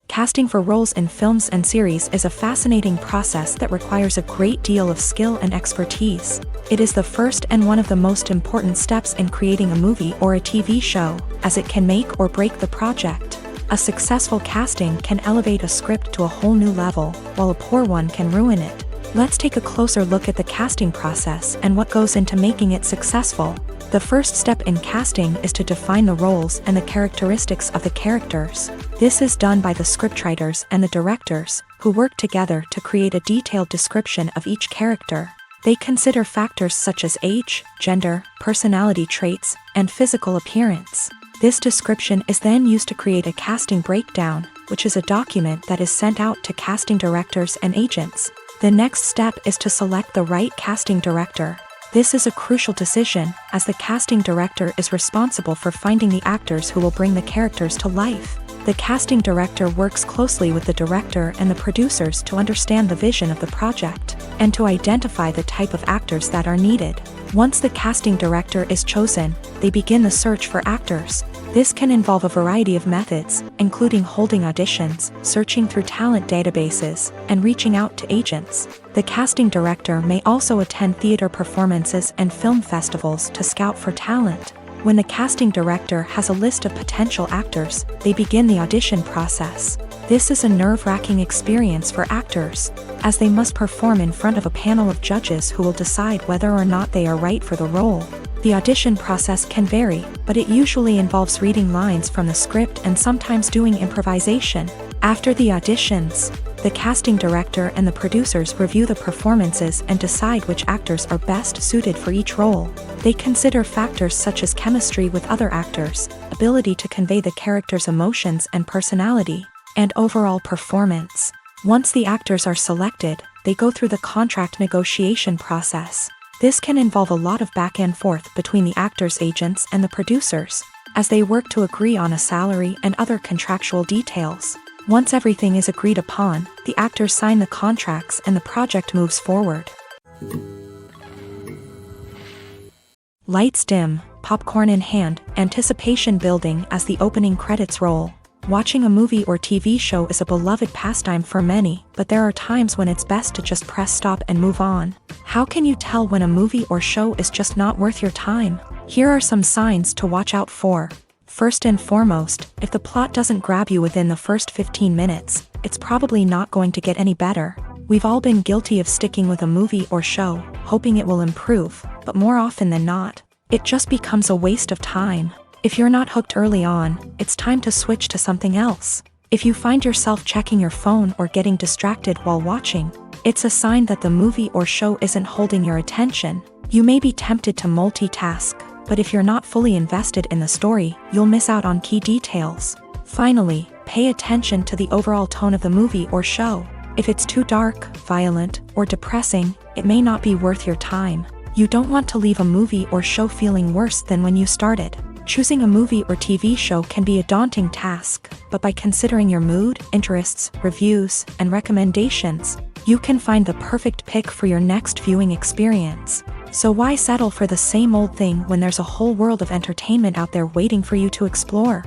Casting for roles in films and series is a fascinating process that requires a great deal of skill and expertise. It is the first and one of the most important steps in creating a movie or a TV show, as it can make or break the project. A successful casting can elevate a script to a whole new level, while a poor one can ruin it. Let's take a closer look at the casting process and what goes into making it successful. The first step in casting is to define the roles and the characteristics of the characters. This is done by the scriptwriters and the directors, who work together to create a detailed description of each character. They consider factors such as age, gender, personality traits, and physical appearance. This description is then used to create a casting breakdown, which is a document that is sent out to casting directors and agents. The next step is to select the right casting director. This is a crucial decision, as the casting director is responsible for finding the actors who will bring the characters to life. The casting director works closely with the director and the producers to understand the vision of the project, and to identify the type of actors that are needed. Once the casting director is chosen, they begin the search for actors. This can involve a variety of methods, including holding auditions, searching through talent databases, and reaching out to agents. The casting director may also attend theater performances and film festivals to scout for talent. When the casting director has a list of potential actors, they begin the audition process. This is a nerve-wracking experience for actors, as they must perform in front of a panel of judges who will decide whether or not they are right for the role. The audition process can vary, but it usually involves reading lines from the script and sometimes doing improvisation. After the auditions, the casting director and the producers review the performances and decide which actors are best suited for each role. They consider factors such as chemistry with other actors, ability to convey the character's emotions and personality, and overall performance. Once the actors are selected, they go through the contract negotiation process. This can involve a lot of back and forth between the actors' agents and the producers, as they work to agree on a salary and other contractual details. Once everything is agreed upon, the actors sign the contracts and the project moves forward. Lights dim, popcorn in hand, anticipation building as the opening credits roll. Watching a movie or TV show is a beloved pastime for many, but there are times when it's best to just press stop and move on. How can you tell when a movie or show is just not worth your time? Here are some signs to watch out for. First and foremost, if the plot doesn't grab you within the first 15 minutes, it's probably not going to get any better. We've all been guilty of sticking with a movie or show, hoping it will improve, but more often than not, it just becomes a waste of time. If you're not hooked early on, it's time to switch to something else. If you find yourself checking your phone or getting distracted while watching, it's a sign that the movie or show isn't holding your attention. You may be tempted to multitask, but if you're not fully invested in the story, you'll miss out on key details. Finally, Pay attention to the overall tone of the movie or show. If it's too dark, violent, or depressing, it may not be worth your time. You don't want to leave a movie or show feeling worse than when you started. Choosing a movie or TV show can be a daunting task, but by considering your mood, interests, reviews, and recommendations, you can find the perfect pick for your next viewing experience. So why settle for the same old thing when there's a whole world of entertainment out there waiting for you to explore?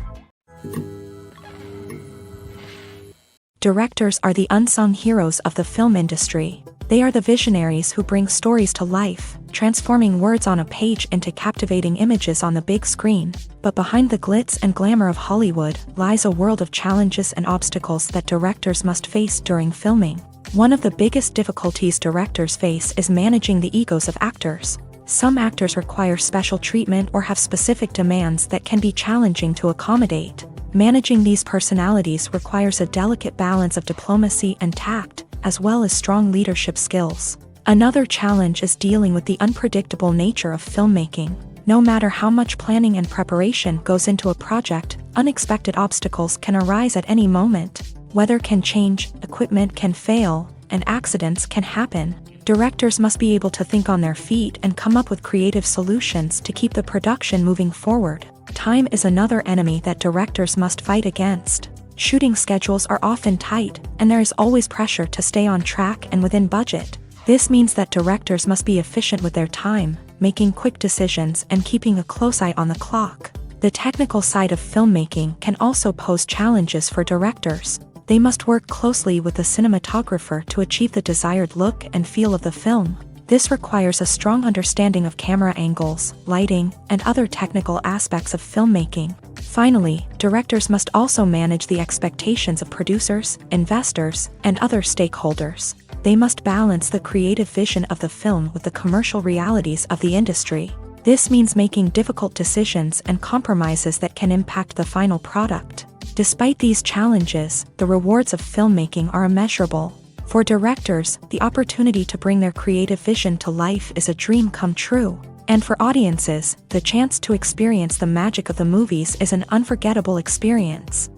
Directors are the unsung heroes of the film industry. They are the visionaries who bring stories to life, transforming words on a page into captivating images on the big screen. But behind the glitz and glamour of Hollywood lies a world of challenges and obstacles that directors must face during filming. One of the biggest difficulties directors face is managing the egos of actors. Some actors require special treatment or have specific demands that can be challenging to accommodate. Managing these personalities requires a delicate balance of diplomacy and tact, as well as strong leadership skills. Another challenge is dealing with the unpredictable nature of filmmaking. No matter how much planning and preparation goes into a project, unexpected obstacles can arise at any moment. Weather can change, equipment can fail, and accidents can happen. Directors must be able to think on their feet and come up with creative solutions to keep the production moving forward. Time is another enemy that directors must fight against. Shooting schedules are often tight, and there is always pressure to stay on track and within budget. This means that directors must be efficient with their time, making quick decisions and keeping a close eye on the clock. The technical side of filmmaking can also pose challenges for directors. They must work closely with the cinematographer to achieve the desired look and feel of the film. This requires a strong understanding of camera angles, lighting, and other technical aspects of filmmaking. Finally, directors must also manage the expectations of producers, investors, and other stakeholders. They must balance the creative vision of the film with the commercial realities of the industry. This means making difficult decisions and compromises that can impact the final product. Despite these challenges, the rewards of filmmaking are immeasurable. For directors, the opportunity to bring their creative vision to life is a dream come true. And for audiences, the chance to experience the magic of the movies is an unforgettable experience.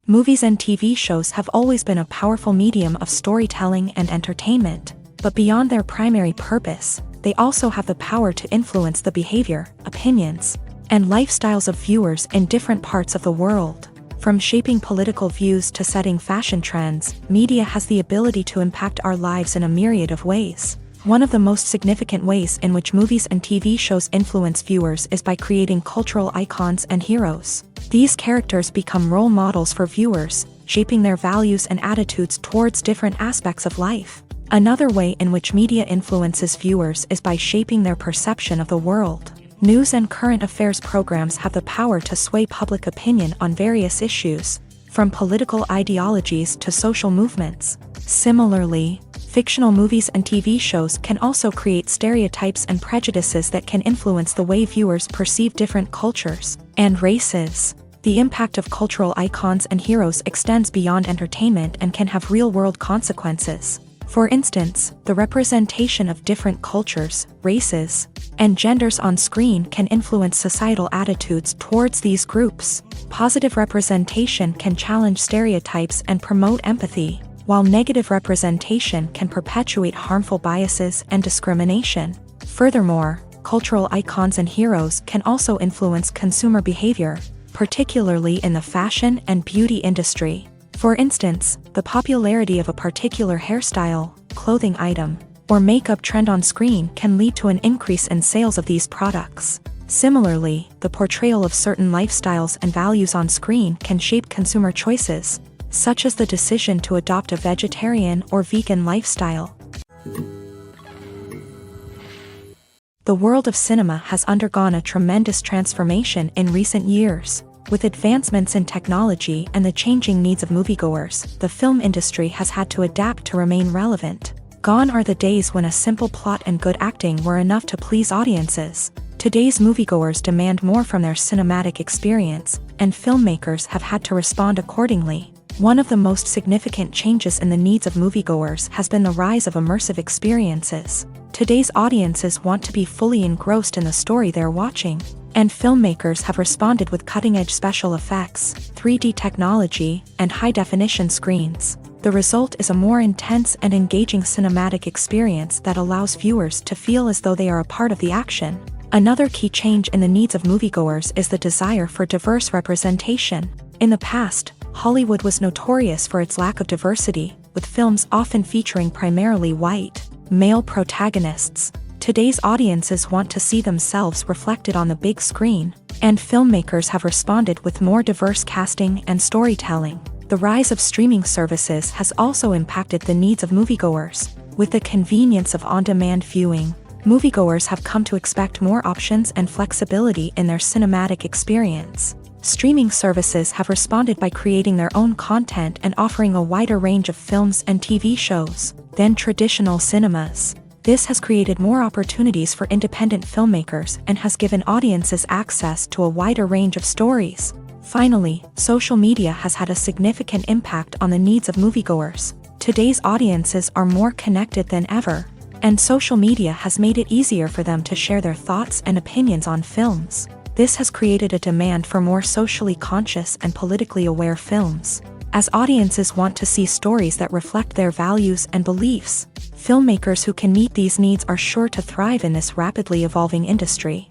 Movies and TV shows have always been a powerful medium of storytelling and entertainment. But beyond their primary purpose, they also have the power to influence the behavior, opinions, and lifestyles of viewers in different parts of the world. From shaping political views to setting fashion trends, media has the ability to impact our lives in a myriad of ways. One of the most significant ways in which movies and TV shows influence viewers is by creating cultural icons and heroes. These characters become role models for viewers, shaping their values and attitudes towards different aspects of life. Another way in which media influences viewers is by shaping their perception of the world. News and current affairs programs have the power to sway public opinion on various issues, from political ideologies to social movements. Similarly, fictional movies and TV shows can also create stereotypes and prejudices that can influence the way viewers perceive different cultures and races. The impact of cultural icons and heroes extends beyond entertainment and can have real-world consequences. For instance, the representation of different cultures, races, and genders on screen can influence societal attitudes towards these groups. Positive representation can challenge stereotypes and promote empathy, while negative representation can perpetuate harmful biases and discrimination. Furthermore, cultural icons and heroes can also influence consumer behavior, particularly in the fashion and beauty industry. For instance, the popularity of a particular hairstyle, clothing item, or makeup trend on screen can lead to an increase in sales of these products. Similarly, the portrayal of certain lifestyles and values on screen can shape consumer choices, such as the decision to adopt a vegetarian or vegan lifestyle. The world of cinema has undergone a tremendous transformation in recent years. With advancements in technology and the changing needs of moviegoers, the film industry has had to adapt to remain relevant. Gone are the days when a simple plot and good acting were enough to please audiences. Today's moviegoers demand more from their cinematic experience, and filmmakers have had to respond accordingly. One of the most significant changes in the needs of moviegoers has been the rise of immersive experiences. Today's audiences want to be fully engrossed in the story they're watching, and filmmakers have responded with cutting-edge special effects, 3D technology, and high-definition screens. The result is a more intense and engaging cinematic experience that allows viewers to feel as though they are a part of the action. Another key change in the needs of moviegoers is the desire for diverse representation. In the past, Hollywood was notorious for its lack of diversity, with films often featuring primarily white, male protagonists. Today's audiences want to see themselves reflected on the big screen, and filmmakers have responded with more diverse casting and storytelling. The rise of streaming services has also impacted the needs of moviegoers. With the convenience of on-demand viewing, moviegoers have come to expect more options and flexibility in their cinematic experience. Streaming services have responded by creating their own content and offering a wider range of films and TV shows than traditional cinemas. This has created more opportunities for independent filmmakers and has given audiences access to a wider range of stories. Finally, social media has had a significant impact on the needs of moviegoers. Today's audiences are more connected than ever, and social media has made it easier for them to share their thoughts and opinions on films. This has created a demand for more socially conscious and politically aware films. As audiences want to see stories that reflect their values and beliefs, filmmakers who can meet these needs are sure to thrive in this rapidly evolving industry.